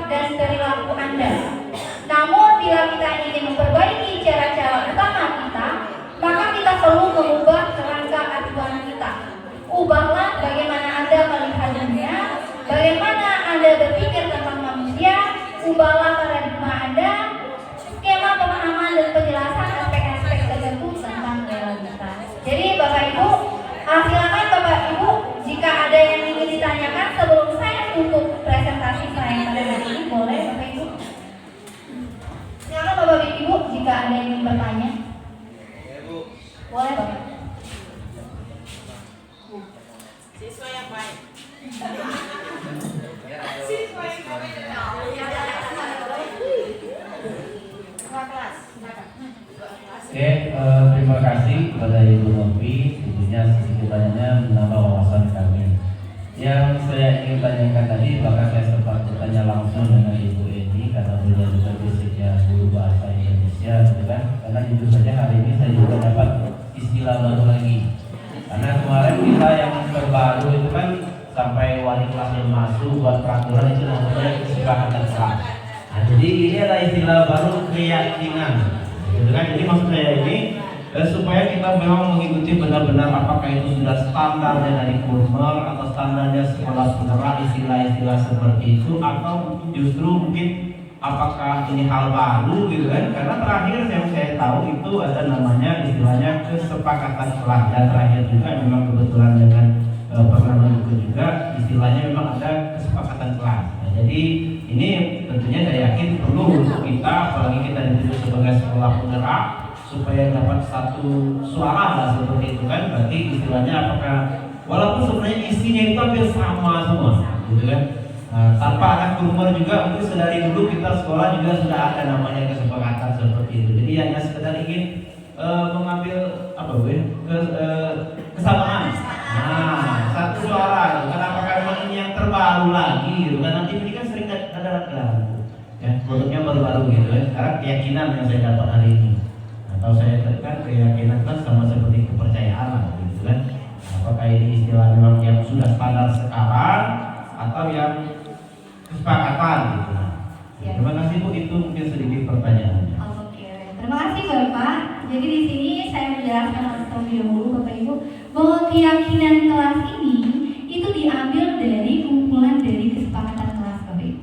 dan perilaku Anda. Namun bila kita ingin memperbaiki cara-cara utama kita, maka kita perlu mengubah kerangka acuan kita. Ubahlah bagaimana Anda melihat dunia, bagaimana Anda berpikir tentang manusia, ubahlah paradigma Anda, skema pemahaman dan penjelasan aspek-aspek tertentu tentang realitas. Jadi Bapak Ibu, silakan Bapak Ibu jika ada yang ingin ditanyakan sebelum saya tutup presentasi saya pada hari ini, boleh Bapak Ibu. Silakan Bapak Ibu jika ada yang ingin bertanya. Boleh Bapak.
Siswa yang baik.
Oke, terima kasih kepada Ibu Novi, tentunya sedikit banyaknya menambah wawasan kami. Yang saya ingin tanyakan tadi, bahkan saya sempat bertanya langsung dengan Ibu Edi karena beliau juga basicnya guru bahasa Indonesia, gitu kan? Karena jujur saja hari ini saya juga dapat istilah baru lagi. Karena kemarin kita yang terbaru itu kan sampai wali kelas yang masuk buat peraturan itu namanya kesepakatan kelas. Nah, jadi ini ada istilah baru keyakinan. Gitu kan? Jadi maksud saya ini supaya kita memang mengikuti benar-benar apakah itu sudah standarnya dari Kurmer atau standarnya sekolah penggerak istilah-istilah seperti itu, atau justru mungkin apakah ini hal baru gitu kan? Karena terakhir yang saya tahu itu ada namanya istilahnya kesepakatan kelas, dan terakhir juga memang kebetulan dengan pernah menunggu juga istilahnya memang ada kesepakatan kelas. Nah, jadi ini tentunya saya yakin perlu untuk kita, apalagi kita dituju sebagai sekolah penggerak, supaya dapat satu suara lah seperti itu kan. Berarti istilahnya apakah walaupun sebenarnya isinya itu hampir sama semua gitu kan. Tanpa ada Kurmer juga mungkin sedari dulu kita sekolah juga sudah ada namanya kesepakatan seperti itu. Jadi hanya sekedar ingin mengambil apa kesamaan. Nah, satu suara. Kan apakah memang ini yang terbaru lagi gitu kan? Nanti ini kan sering ada ya, produknya baru-baru gitu kan. Sekarang keyakinan yang saya dapat hari ini. Atau saya kan keyakinan kan sama seperti kepercayaan lah gitu kan. Apakah ini istilah memang yang sudah standar sekarang atau yang kesepakatan gitu.
Ya.
Terima kasih Bu, itu mungkin sedikit pertanyaannya.
Oke, terima kasih Bapak. Jadi di sini saya menjelaskan terlebih dahulu Bapak Ibu bahwa keyakinan kelas ini itu diambil dari kumpulan dari kesepakatan kelas Bapak Ibu.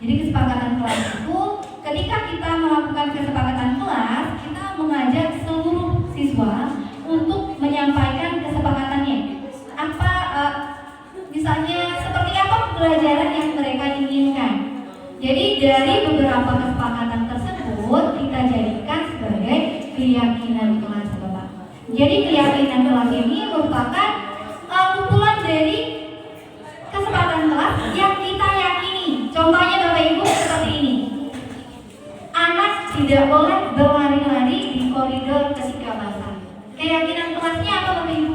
Jadi kesepakatan kelas itu ketika kita melakukan kesepakatan kelas, kita mengajak seluruh siswa untuk menyampaikan kesepakatannya. Apa misalnya seperti apa pembelajaran yang mereka inginkan. Jadi dari beberapa kesepakatan tersebut kita jadikan sebagai keyakinan kelas Bapak. Jadi keyakinan kelas ini merupakan kumpulan dari kesepakatan kelas yang kita yakini. Contohnya Bapak Ibu seperti ini. Anak tidak boleh berlari-lari di koridor ketika basah. Keyakinan kelasnya apa Bapak Ibu?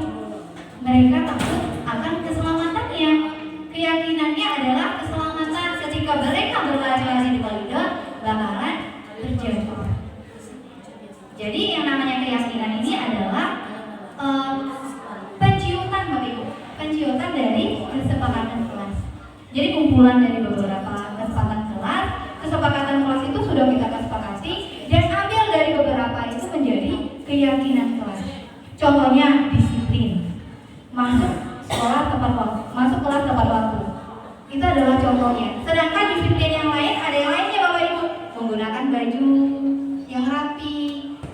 Mereka takut akan keselamatannya. Keyakinannya adalah keselamatan ketika mereka berlari-lari di koridor bakalan terjatuh. Jadi yang namanya keyakinan ini adalah penciutan Bapak Ibu, penciutan dari kesepakatan kelas. Jadi kumpulan dari beberapa kesepakatan kelas itu sudah kita kesepakati dan ambil dari beberapa itu menjadi keyakinan kelas. Contohnya disiplin, masuk kelas tepat waktu. Itu adalah contohnya. Sedangkan disiplin yang lain ada yang lainnya Bapak Ibu, menggunakan baju yang rapi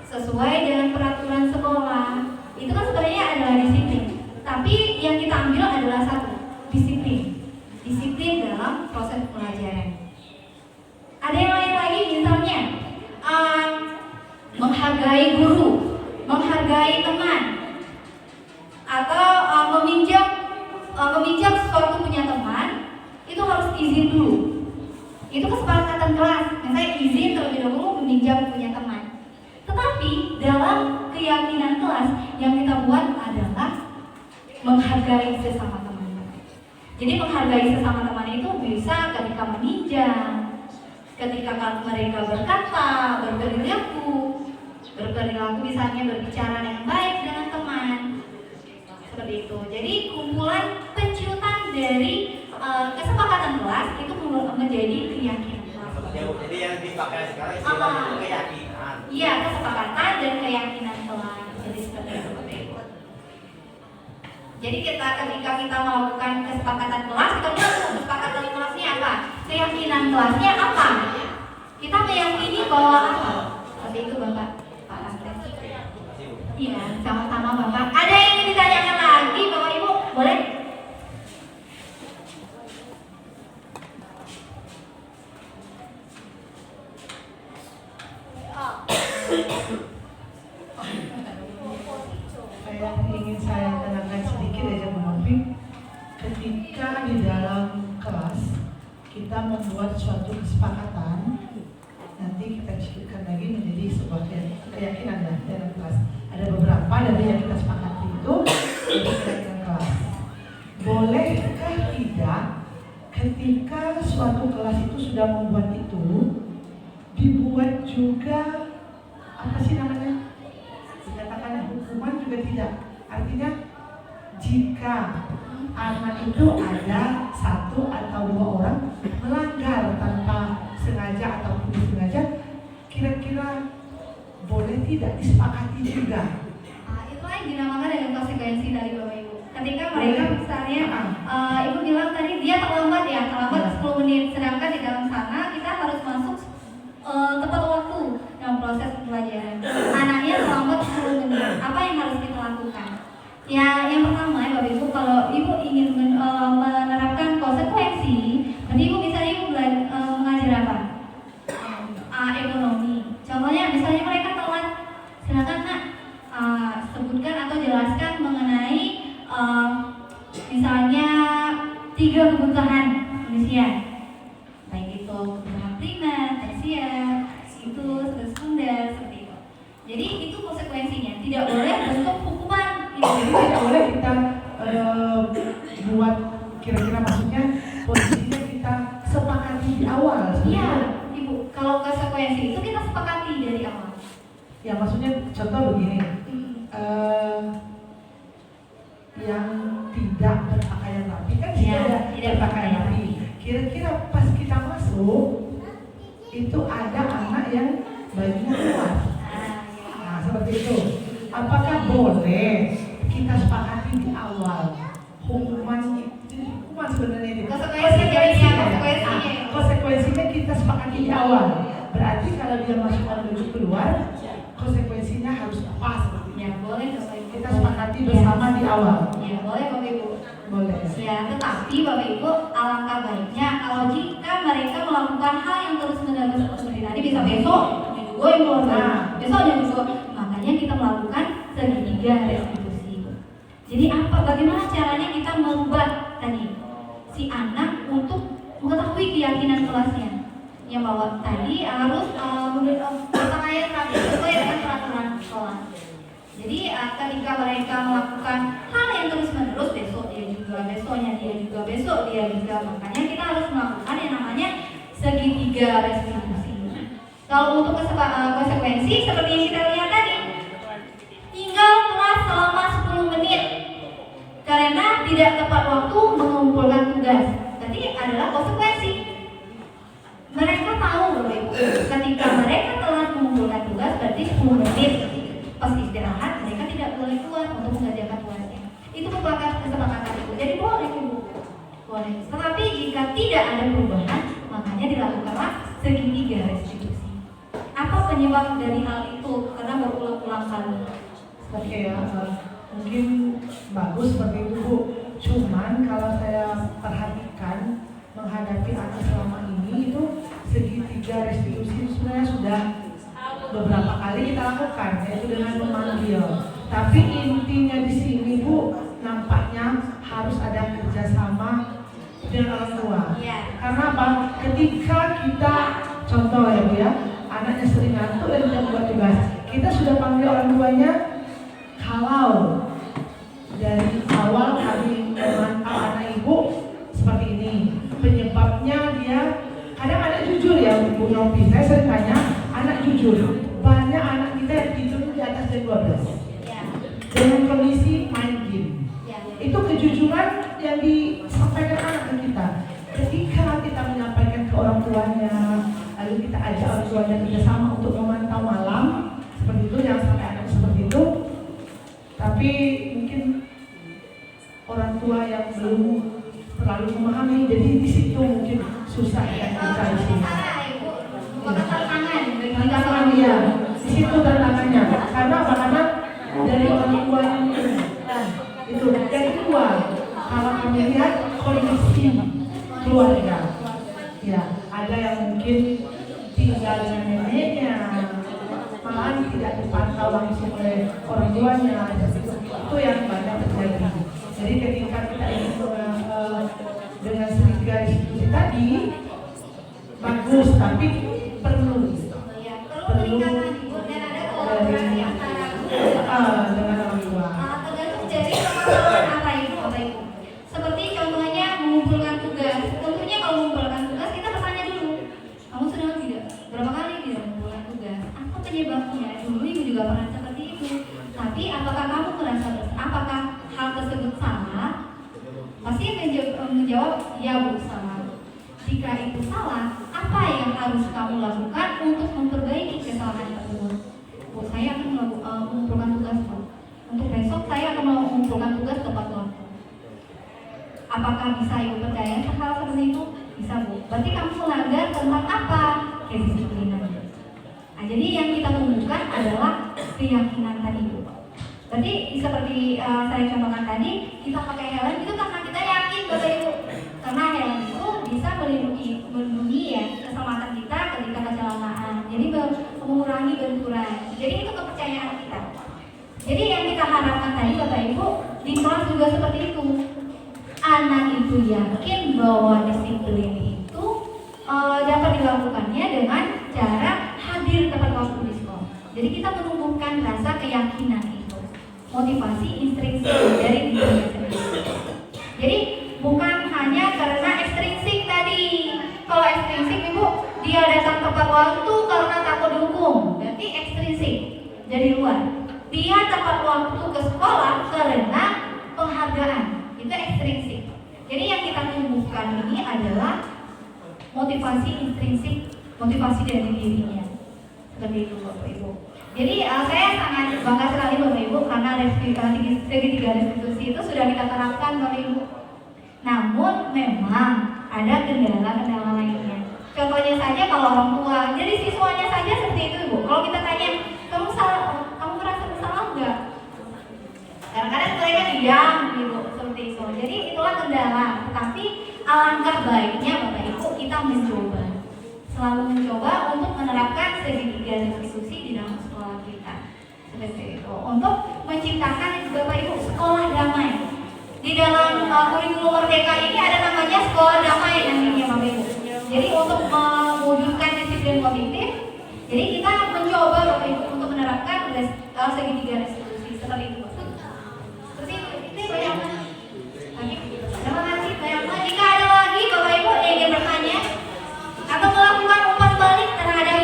sesuai dengan peraturan sekolah. Itu kan sebenarnya adalah disiplin. Tapi yang kita ambil adalah satu, disiplin dalam proses pelajaran. Ada yang lain lagi, misalnya menghargai guru, menghargai teman, atau meminjam sesuatu punya teman, itu harus izin dulu. Itu kesepakatan kelas. Misalnya izin terlebih dahulu meminjam punya teman. Tetapi dalam keyakinan kelas yang kita buat adalah menghargai sesama teman. Jadi menghargai sesama teman itu bisa ketika meminjam, ketika mereka berkata, berperilaku misalnya berbicara dengan baik dengan teman, seperti itu. Jadi kumpulan penciutan dari kesepakatan kelas itu menjadi menjadi keyakinan kelas.
Jadi yang dipakai sekarang istilahnya keyakinan.
Iya, kesepakatan dan keyakinan kelas. Jadi seperti itu. Jadi ketika kita melakukan kesepakatan kelas, kita lihat kesepakatan kelasnya apa, keyakinan kelasnya apa. Kita meyakini bahwa apa? Seperti itu Bapak. Pak Asep. Iya, sama-sama Bapak. Ada yang ingin ditanyakan lagi Bapak Ibu? Boleh?
Yang ingin saya tanyakan sedikit aja Bu Novi, ketika di dalam kelas kita membuat suatu kesepakatan, nanti kita ciptakan lagi menjadi sebuah keyakinan ya dalam kelas. Ada beberapa dari yang kita sepakati itu menjadi keyakinan kelas. Bolehkah tidak ketika suatu kelas itu sudah membuat itu dibuat juga apa sih namanya? Dikatakan hukuman juga tidak. Artinya jika anak itu ada satu atau dua orang melanggar tanpa sengaja ataupun disengaja, kira-kira boleh tidak disepakati juga?
Itulah yang dinamakan dengan konsekuensi dari Bapak Ibu. Ketika mereka misalnya Ibu bilang tadi dia terlambat 10 menit, sedangkan di dalam sana kita harus masuk tepat waktu dalam proses pembelajaran. Anaknya terlambat 10 menit, apa yang harus kita lakukan? Ya, yang pertama ya Bapak Ibu, kalau Ibu ingin menerapkan konsekuensi, berarti Ibu misalnya mengajar apa? Ekonomi. Contohnya misalnya mereka telat, silakan Nak sebutkan atau jelaskan mengenai misalnya 3 kebutuhan manusia, baik itu kebutuhan primer, tersier, itu sekunder, seperti itu. Jadi itu konsekuensinya, tidak boleh bentuk hukuman.
Jadi tidak boleh kita buat kira-kira maksudnya posisinya kita sepakati di awal.
Iya, Ibu. Kalau konsekuensi itu kita sepakati dari awal.
Ya maksudnya contoh begini, yang tidak berpakaian rapi kan tidak berpakaian rapi. Kira-kira pas kita masuk itu ada anak yang bajunya keluar. Nah seperti itu. Apakah boleh kita sepakati di awal hukuman sebenarnya ini? Konsekuensinya kita sepakati di awal. Berarti kalau dia masukkan baju keluar, konsekuensinya harus apa sepertinya?
Ya boleh Bapak Ibu.
Kita sepakati bersama di awal.
Ya boleh Bapak Ibu.
Boleh.
Ya, tetapi Bapak Ibu alangkah baiknya kalau jika mereka melakukan hal yang terus-menerus seperti tadi, bisa besok juga yang keluar, besok juga, makanya kita melakukan segitiga restitusi. Jadi apa? Bagaimana caranya kita membuat tadi si anak untuk mengetahui keyakinan kelasnya? Yang bahwa tadi harus berpakaian rapi sesuai dengan peraturan sekolah. Jadi ketika mereka melakukan hal yang terus-menerus, besok dia juga, besoknya dia juga, besok dia juga, makanya kita harus melakukan yang namanya segitiga restitusi. Kalau untuk konsekuensi seperti yang kita lihat tadi, tinggal kelas selama 10 menit karena tidak tepat waktu mengumpulkan tugas, berarti adalah konsekuensi. Mereka tahu Bapak Ibu, ketika mereka telah mengumpulkan tugas berarti 10 menit pas istirahat mereka tidak boleh keluar untuk mengerjakan tugasnya. Itu merupakan kesepakatan Ibu. Jadi boleh Ibu, boleh. Tetapi jika tidak ada perubahan, makanya dilakukanlah segitiga restitusi. Apa penyebab dari hal itu? Karena berulang-ulang kali.
Oke ya, mungkin bagus seperti itu Bu. Cuman kalau saya perhatikan menghadapi anak selama ini itu segitiga restitusi sebenarnya sudah beberapa kali kita lakukan, yaitu dengan memanggil. Tapi intinya di sini Bu, nampaknya harus ada kerjasama dengan orang tua. Karena apa? Ketika kita contoh ya Bu ya, anaknya sering ngantuk dan tidak buat tugas, kita sudah panggil orang tuanya. Kalau dari awal kami memantau anak Ibu seperti ini, penyebabnya dia kadang anak jujur ya Bu Novi. Saya sering tanya anak jujur. Banyak anak kita yang tidur di atas jam 12 dengan kondisi main game. Itu kejujuran yang disampaikan anak ke kita. Ketika kita menyampaikan ke orang
tuanya, lalu kita ajak orang tuanya kerjasama untuk memantau malam seperti itu, yang sampai anak seperti itu. Tapi mungkin orang tua yang belum terlalu memahami, jadi di situ mungkin susah ya kita di sini.
Bukan tantangan bagi
Tantangan dia, di situ tantangannya. Karena apa? Dari orang tua itu. Yang kedua, kalau kami lihat kondisi keluarga, ya ada yang mungkin tinggal dengan neneknya, malahan tidak dipantau langsung oleh orang tuanya. Itu yang banyak terjadi. Jadi ketika kita ingin dengan sehingga diskusi tadi bagus, tapi perlu
peningkatan ibu dan ada kolaborasi antara
dengan orang tua.
tergantung jadi permasalahan apa itu Bapak Ibu. Seperti contohnya mengumpulkan tugas. Tentunya kalau mengumpulkan tugas kita bertanya dulu, kamu sudah tidak? Berapa kali tidak mengumpulkan tugas? Apa penyebabnya? Dulu ibu juga pernah seperti itu. Tapi apakah kamu merasa apakah hal tersebut salah? Pasti menjawab ya Bu, salah. Jika itu salah, apa yang harus kamu lakukan untuk memperbaiki kesalahan tersebut? Bu, saya akan mengumpulkan tugas Bu. Untuk besok saya akan mengumpulkan tugas tepat waktu. Apakah bisa Ibu percaya hal seperti itu? Bisa Bu. Berarti kamu melanggar tentang apa? Kedisiplinan. Nah, jadi yang kita tumbuhkan adalah keyakinan tadi Bu. Berarti seperti saya contohkan tadi, kita pakai helm itu karena kita yakin Bapak Ibu. Karena helm itu bisa melindungi ya keselamatan kita ketika kecelakaan. Jadi mengurangi benturan. Jadi itu kepercayaan kita. Jadi yang kita harapkan tadi Bapak Ibu di kelas juga seperti itu. Anak itu yakin bahwa disiplin itu dapat dilakukannya dengan cara hadir tepat waktu di sekolah. Jadi kita menumbuhkan rasa keyakinan itu, motivasi intrinsik dari diri sendiri. Jadi bukan hanya karena ekstrinsik tadi. Kalau ekstrinsik Ibu, dia datang tepat waktu karena takut dihukum, berarti ekstrinsik dari luar. Dia tepat waktu ke sekolah karena penghargaan, itu ekstrinsik. Jadi yang kita tumbuhkan ini adalah motivasi intrinsik, motivasi dari dirinya. Seperti itu Bapak Ibu. Jadi saya sangat bangga sekali Bapak Ibu karena segitiga restitusi itu sudah kita terapkan Bapak Ibu. Namun memang ada kendala-kendala lainnya. Contohnya saja kalau orang tua, jadi siswanya saja seperti itu Ibu. Kalau kita tanya, kamu merasa bersalah enggak? Kadang-kadang mereka diam Ibu, seperti itu. Jadi itulah kendala. Tetapi alangkah baiknya Bapak Ibu kita mencoba, selalu mencoba untuk menerapkan segitiga restitusi di dalam sekolah kita. Seperti itu. Untuk menciptakan Bapak Ibu sekolah damai. Di dalam kurikulum Merdeka ini ada namanya sekolah damai nantinya Bapak Ibu. Jadi untuk mewujudkan disiplin positif, jadi kita mencoba Bapak Ibu untuk menerapkan segitiga restitusi seperti itu. Seperti itu. Ini banyak. Terima kasih banyak. Jika ada lagi Bapak Ibu yang ingin bertanya atau melakukan umpan balik terhadap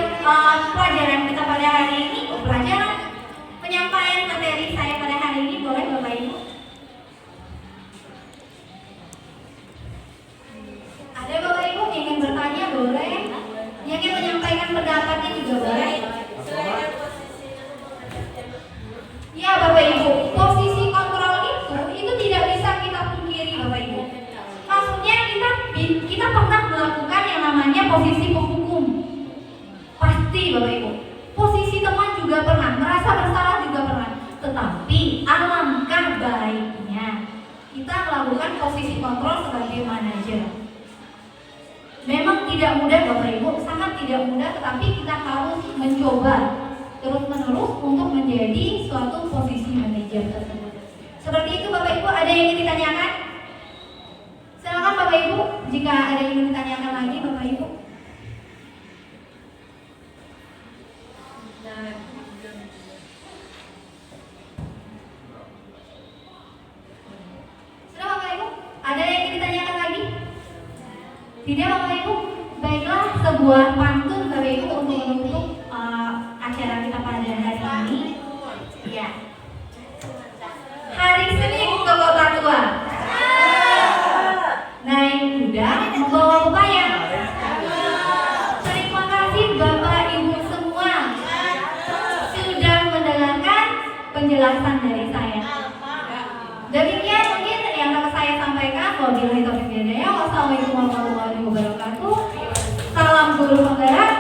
pelajaran kita pada hari ini, pelajaran penyampaian materi saya pada hari ini, boleh Bapak Ibu? Ada Bapak Ibu yang ingin bertanya, boleh. Yang ingin menyampaikan pendapatnya juga boleh. Ya Bapak Ibu, posisi kontrol itu tidak bisa kita pungkiri Bapak Ibu. Maksudnya kita pernah melakukan yang namanya posisi penghukum. Pasti Bapak Ibu. Posisi teman juga pernah, merasa bersalah juga pernah. Tetapi alangkah baiknya kita melakukan posisi kontrol sebagai manajer. Memang tidak mudah Bapak Ibu, sangat tidak mudah, tetapi kita harus mencoba terus-menerus untuk menjadi suatu posisi manajer tersebut. Seperti itu Bapak Ibu, ada yang ingin ditanyakan? Silakan Bapak Ibu, jika ada yang ingin ditanyakan lagi Bapak Ibu. Sudah Bapak Ibu, ada yang ingin ditanyakan lagi? Tidak Bapak Ibu, baiklah sebuah pantun Bapak Ibu untuk menutup acara kita pada hari ini. Ya. Hari Senin ke Kota Tua. Naik kuda membawa pepaya. penjelasan dari saya. Demikian mungkin yang dapat saya sampaikan. Wabillahi taufiq wal hidayah. Wassalamualaikum warahmatullahi wabarakatuh. Salam guru penggerak,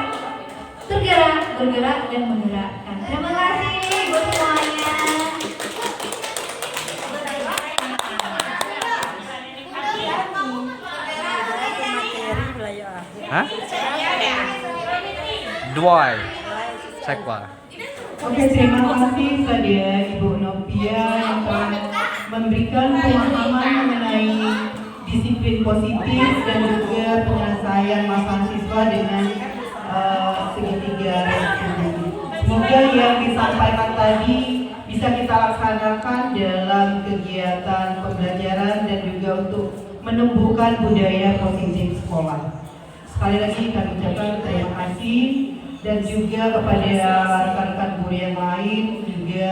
tergerak, bergerak, dan menggerakkan. Terima kasih buat semuanya.
Hah? Dua. Sekwa.
Oke, terima kasih pada Ibu Novia yang telah memberikan pemahaman mengenai disiplin positif dan juga penyelesaian masalah siswa dengan segitiga resiko. Semoga yang disampaikan tadi bisa kita laksanakan dalam kegiatan pembelajaran dan juga untuk menumbuhkan budaya positif sekolah. Sekali lagi kami ucapkan terima kasih dan juga kepada rekan-rekan guru yang lain, juga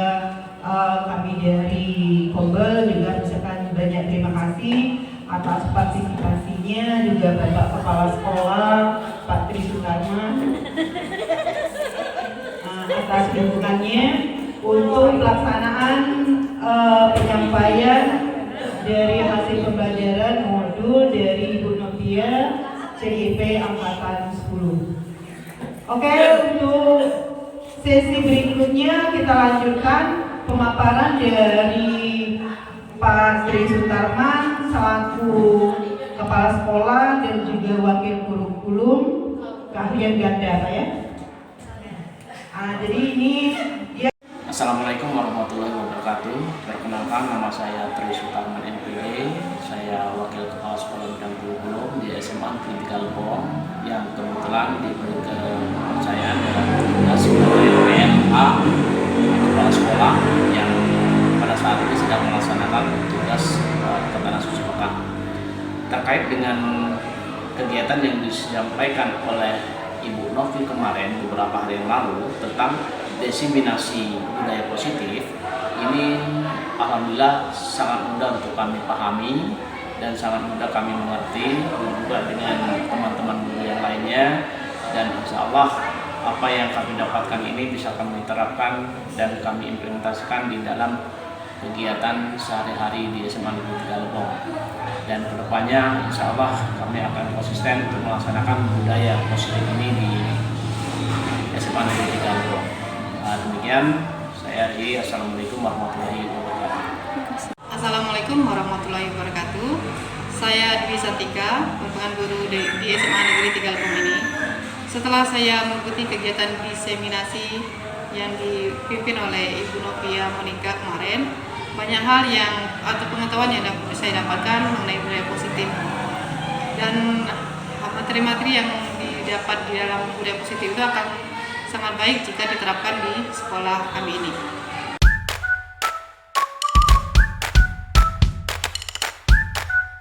kami dari Kombel juga mengucapkan banyak terima kasih atas partisipasinya, juga Bapak Kepala Sekolah Pak Tri Sutarma atas dukungannya untuk pelaksanaan penyampaian dari hasil pembelajaran modul dari Ibu Novia CIP Angkatan 10. Oke, untuk sesi berikutnya kita lanjutkan pemaparan dari Pak Tri Sutarman selaku Kepala Sekolah dan juga Wakil Kurikulum keahlian ganda, Pak ya. Jadi ini dia.
Assalamualaikum warahmatullahi wabarakatuh. Perkenalkan, nama saya Tri Sutarman MPD. Saya Wakil Kepala Sekolah Bidang Kurikulum di SMA Negeri Tegalpong yang kebetulan diberi kepercayaan dalam tugas sebagai PLA Kepala Sekolah yang pada saat ini sedang melaksanakan tugas Ketahanan Susu Mekah. Terkait dengan kegiatan yang disampaikan oleh Ibu Novi kemarin beberapa hari yang lalu tentang diseminasi budaya positif, ini alhamdulillah sangat mudah untuk kami pahami dan sangat mudah kami mengerti, juga dengan teman-teman guru yang lainnya, dan insya Allah apa yang kami dapatkan ini bisa kami terapkan dan kami implementasikan di dalam kegiatan sehari-hari di SMA Negeri Tegalpong. Dan kedepannya insya Allah kami akan konsisten untuk melaksanakan budaya positif ini di SMA Negeri Tegalpong. Demikian saya Ri. Assalamualaikum warahmatullahi wabarakatuh.
Assalamualaikum warahmatullahi wabarakatuh. Saya Dwi Satika, merupakan guru di SMA Negeri Tegalpong ini. Setelah saya mengikuti kegiatan diseminasi yang dipimpin oleh Ibu Novia Monika kemarin, banyak hal yang atau pengetahuan yang saya dapatkan mengenai budaya positif, dan materi-materi yang didapat di dalam budaya positif itu akan sangat baik jika diterapkan di sekolah kami ini.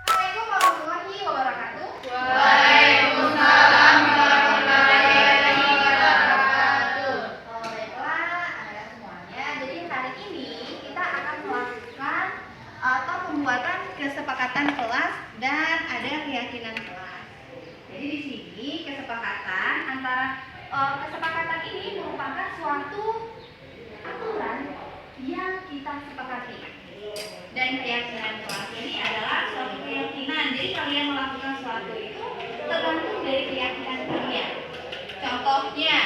Assalamualaikum warahmatullahi wabarakatuh.
Waalaikumsalam
warahmatullahi wabarakatuh. Baiklah, anak-anak semuanya. Jadi hari ini kita akan melakukan atau pembuatan kesepakatan kelas dan ada keyakinan kelas. Jadi di sini kesepakatan antara kesepakatan ini merupakan suatu aturan yang kita sepakati, dan keyakinan kelas ini adalah suatu keyakinan. Jadi kalian melakukan sesuatu itu tergantung dari keyakinan kalian. Contohnya,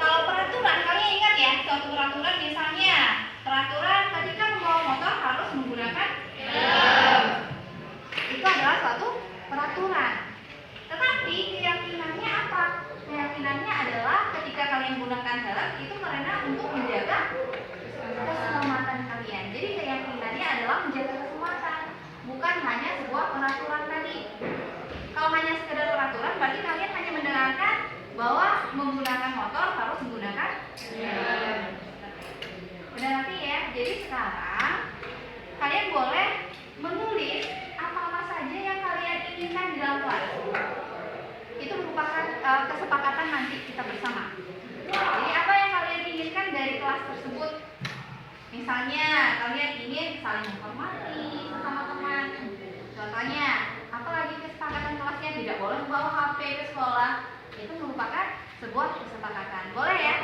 kalau peraturan, kalian ingat ya, suatu peraturan misalnya peraturan ketika membawa motor harus menggunakan helm. Itu adalah suatu peraturan. Tetapi keyakinannya apa? Keyakinannya adalah ketika kalian menggunakan helm itu karena untuk menjaga keselamatan kalian. Jadi keyakinannya adalah menjaga keselamatan, bukan hanya sebuah peraturan tadi. Kalau hanya sekedar peraturan, berarti kalian hanya mendengarkan bahwa menggunakan motor harus menggunakan helm. Berarti ya, jadi sekarang kalian boleh menulis apa-apa saja yang kalian inginkan di dalam kelas. Itu merupakan kesepakatan nanti kita bersama. Jadi apa yang kalian inginkan dari kelas tersebut? Misalnya kalian ingin saling menghormati sesama teman. Contohnya, apalagi kesepakatan kelasnya tidak boleh membawa HP ke sekolah. Itu merupakan sebuah kesepakatan. Boleh ya?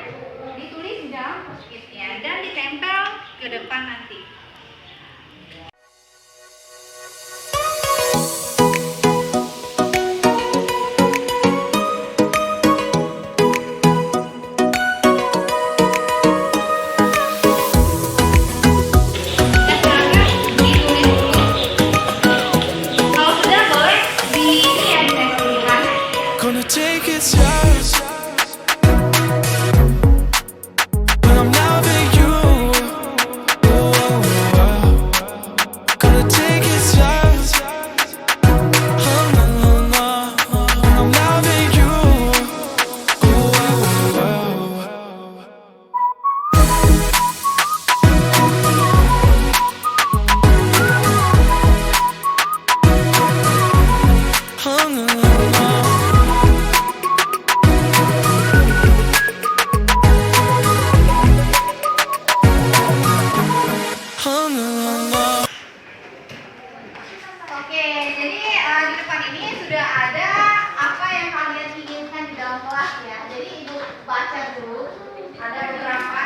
Ditulis di dalam post-it ya dan ditempel ke depan nanti.
Gonna take it slow when I'm loving you. Gonna take it slow. When I'm loving you.
Oke, jadi di depan ini sudah ada apa yang kalian inginkan di dalam kelas ya. Jadi Ibu baca dulu, ada beberapa.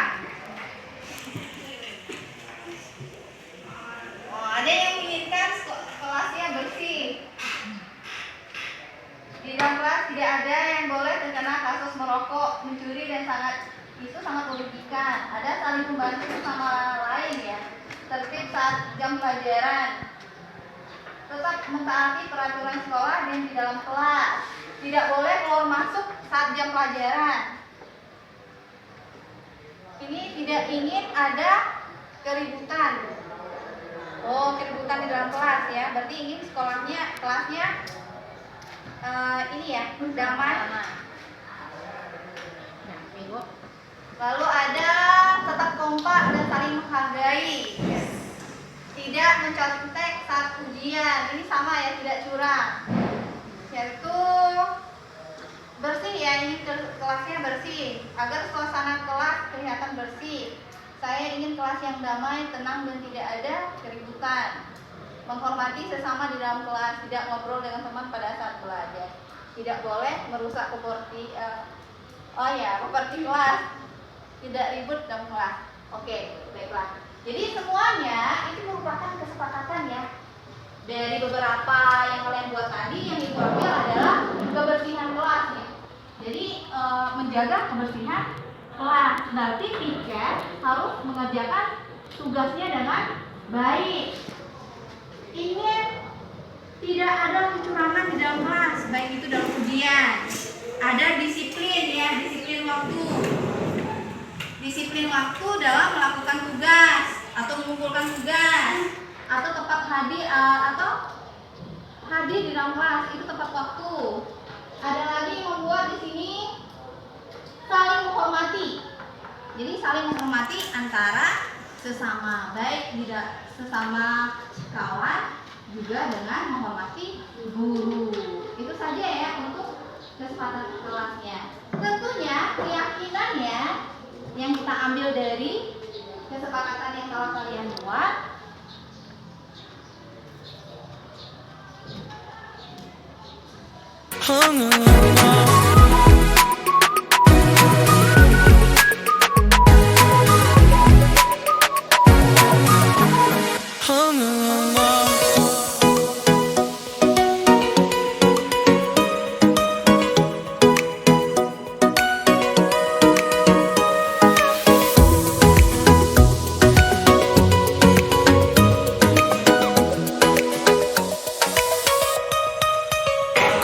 Oh, ada yang menginginkan kelasnya bersih. Di dalam kelas tidak ada yang boleh terkena kasus merokok, mencuri dan itu sangat merugikan. Ada saling membantu sama lain ya. Tertib saat jam pelajaran. Tetap mentaati peraturan sekolah dan di dalam kelas. Tidak boleh keluar masuk saat jam pelajaran. Ini tidak ingin ada keributan. Oh, keributan di dalam kelas ya. Berarti ingin kelasnya ini ya, damai. Lalu ada tetap kompak dan saling menghargai. Tidak mencontek saat ujian, ini sama ya, tidak curang. Yaitu bersih ya, ini kelasnya bersih, agar suasana kelas kelihatan bersih. Saya ingin kelas yang damai, tenang dan tidak ada keributan. Menghormati sesama di dalam kelas, tidak ngobrol dengan teman pada saat belajar. Tidak boleh merusak properti kelas. Tidak ribut dalam kelas. Oke, baiklah. Jadi semuanya itu merupakan kesepakatan ya. Dari beberapa yang kalian buat tadi, yang Ibu ambil adalah kebersihan kelas ya. Jadi menjaga kebersihan kelas. Berarti tiket harus mengerjakan tugasnya dengan baik. Ingin tidak ada kecurangan di dalam kelas, baik itu dalam ujian. Ada disiplin ya, disiplin waktu. Disiplin waktu dalam melakukan tugas atau mengumpulkan tugas atau tepat hadir di dalam kelas, itu tepat waktu. Ada lagi yang membuat di sini saling menghormati. Jadi saling menghormati antara sesama, baik tidak sesama kawan juga dengan menghormati guru. Itu saja ya untuk kesepakatan kelasnya. Tentunya keyakinannya yang kita ambil dari kesepakatan yang kalau kalian buat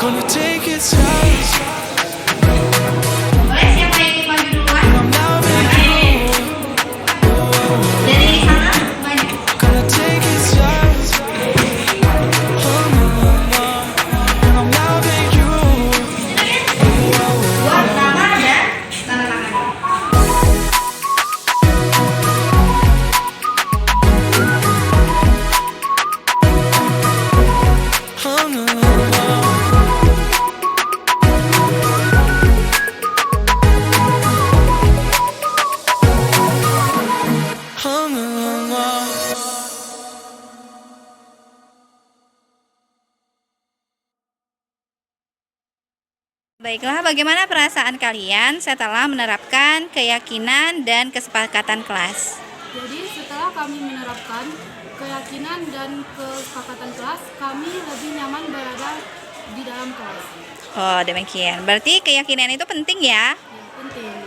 Gonna take it slow.
boleh siapa yang ingin maju duluan?
I'm loving you.
Dari sana maju.
Gonna take it slow. I'm loving you.
Buat nama dan tanda tangan. Baiklah, bagaimana perasaan kalian setelah menerapkan keyakinan dan kesepakatan kelas?
Jadi setelah
ketika kami menerapkan keyakinan dan kesepakatan kelas, kami lebih nyaman berada di dalam kelas.
Oh, demikian. Berarti keyakinan itu penting ya?
Ya, penting.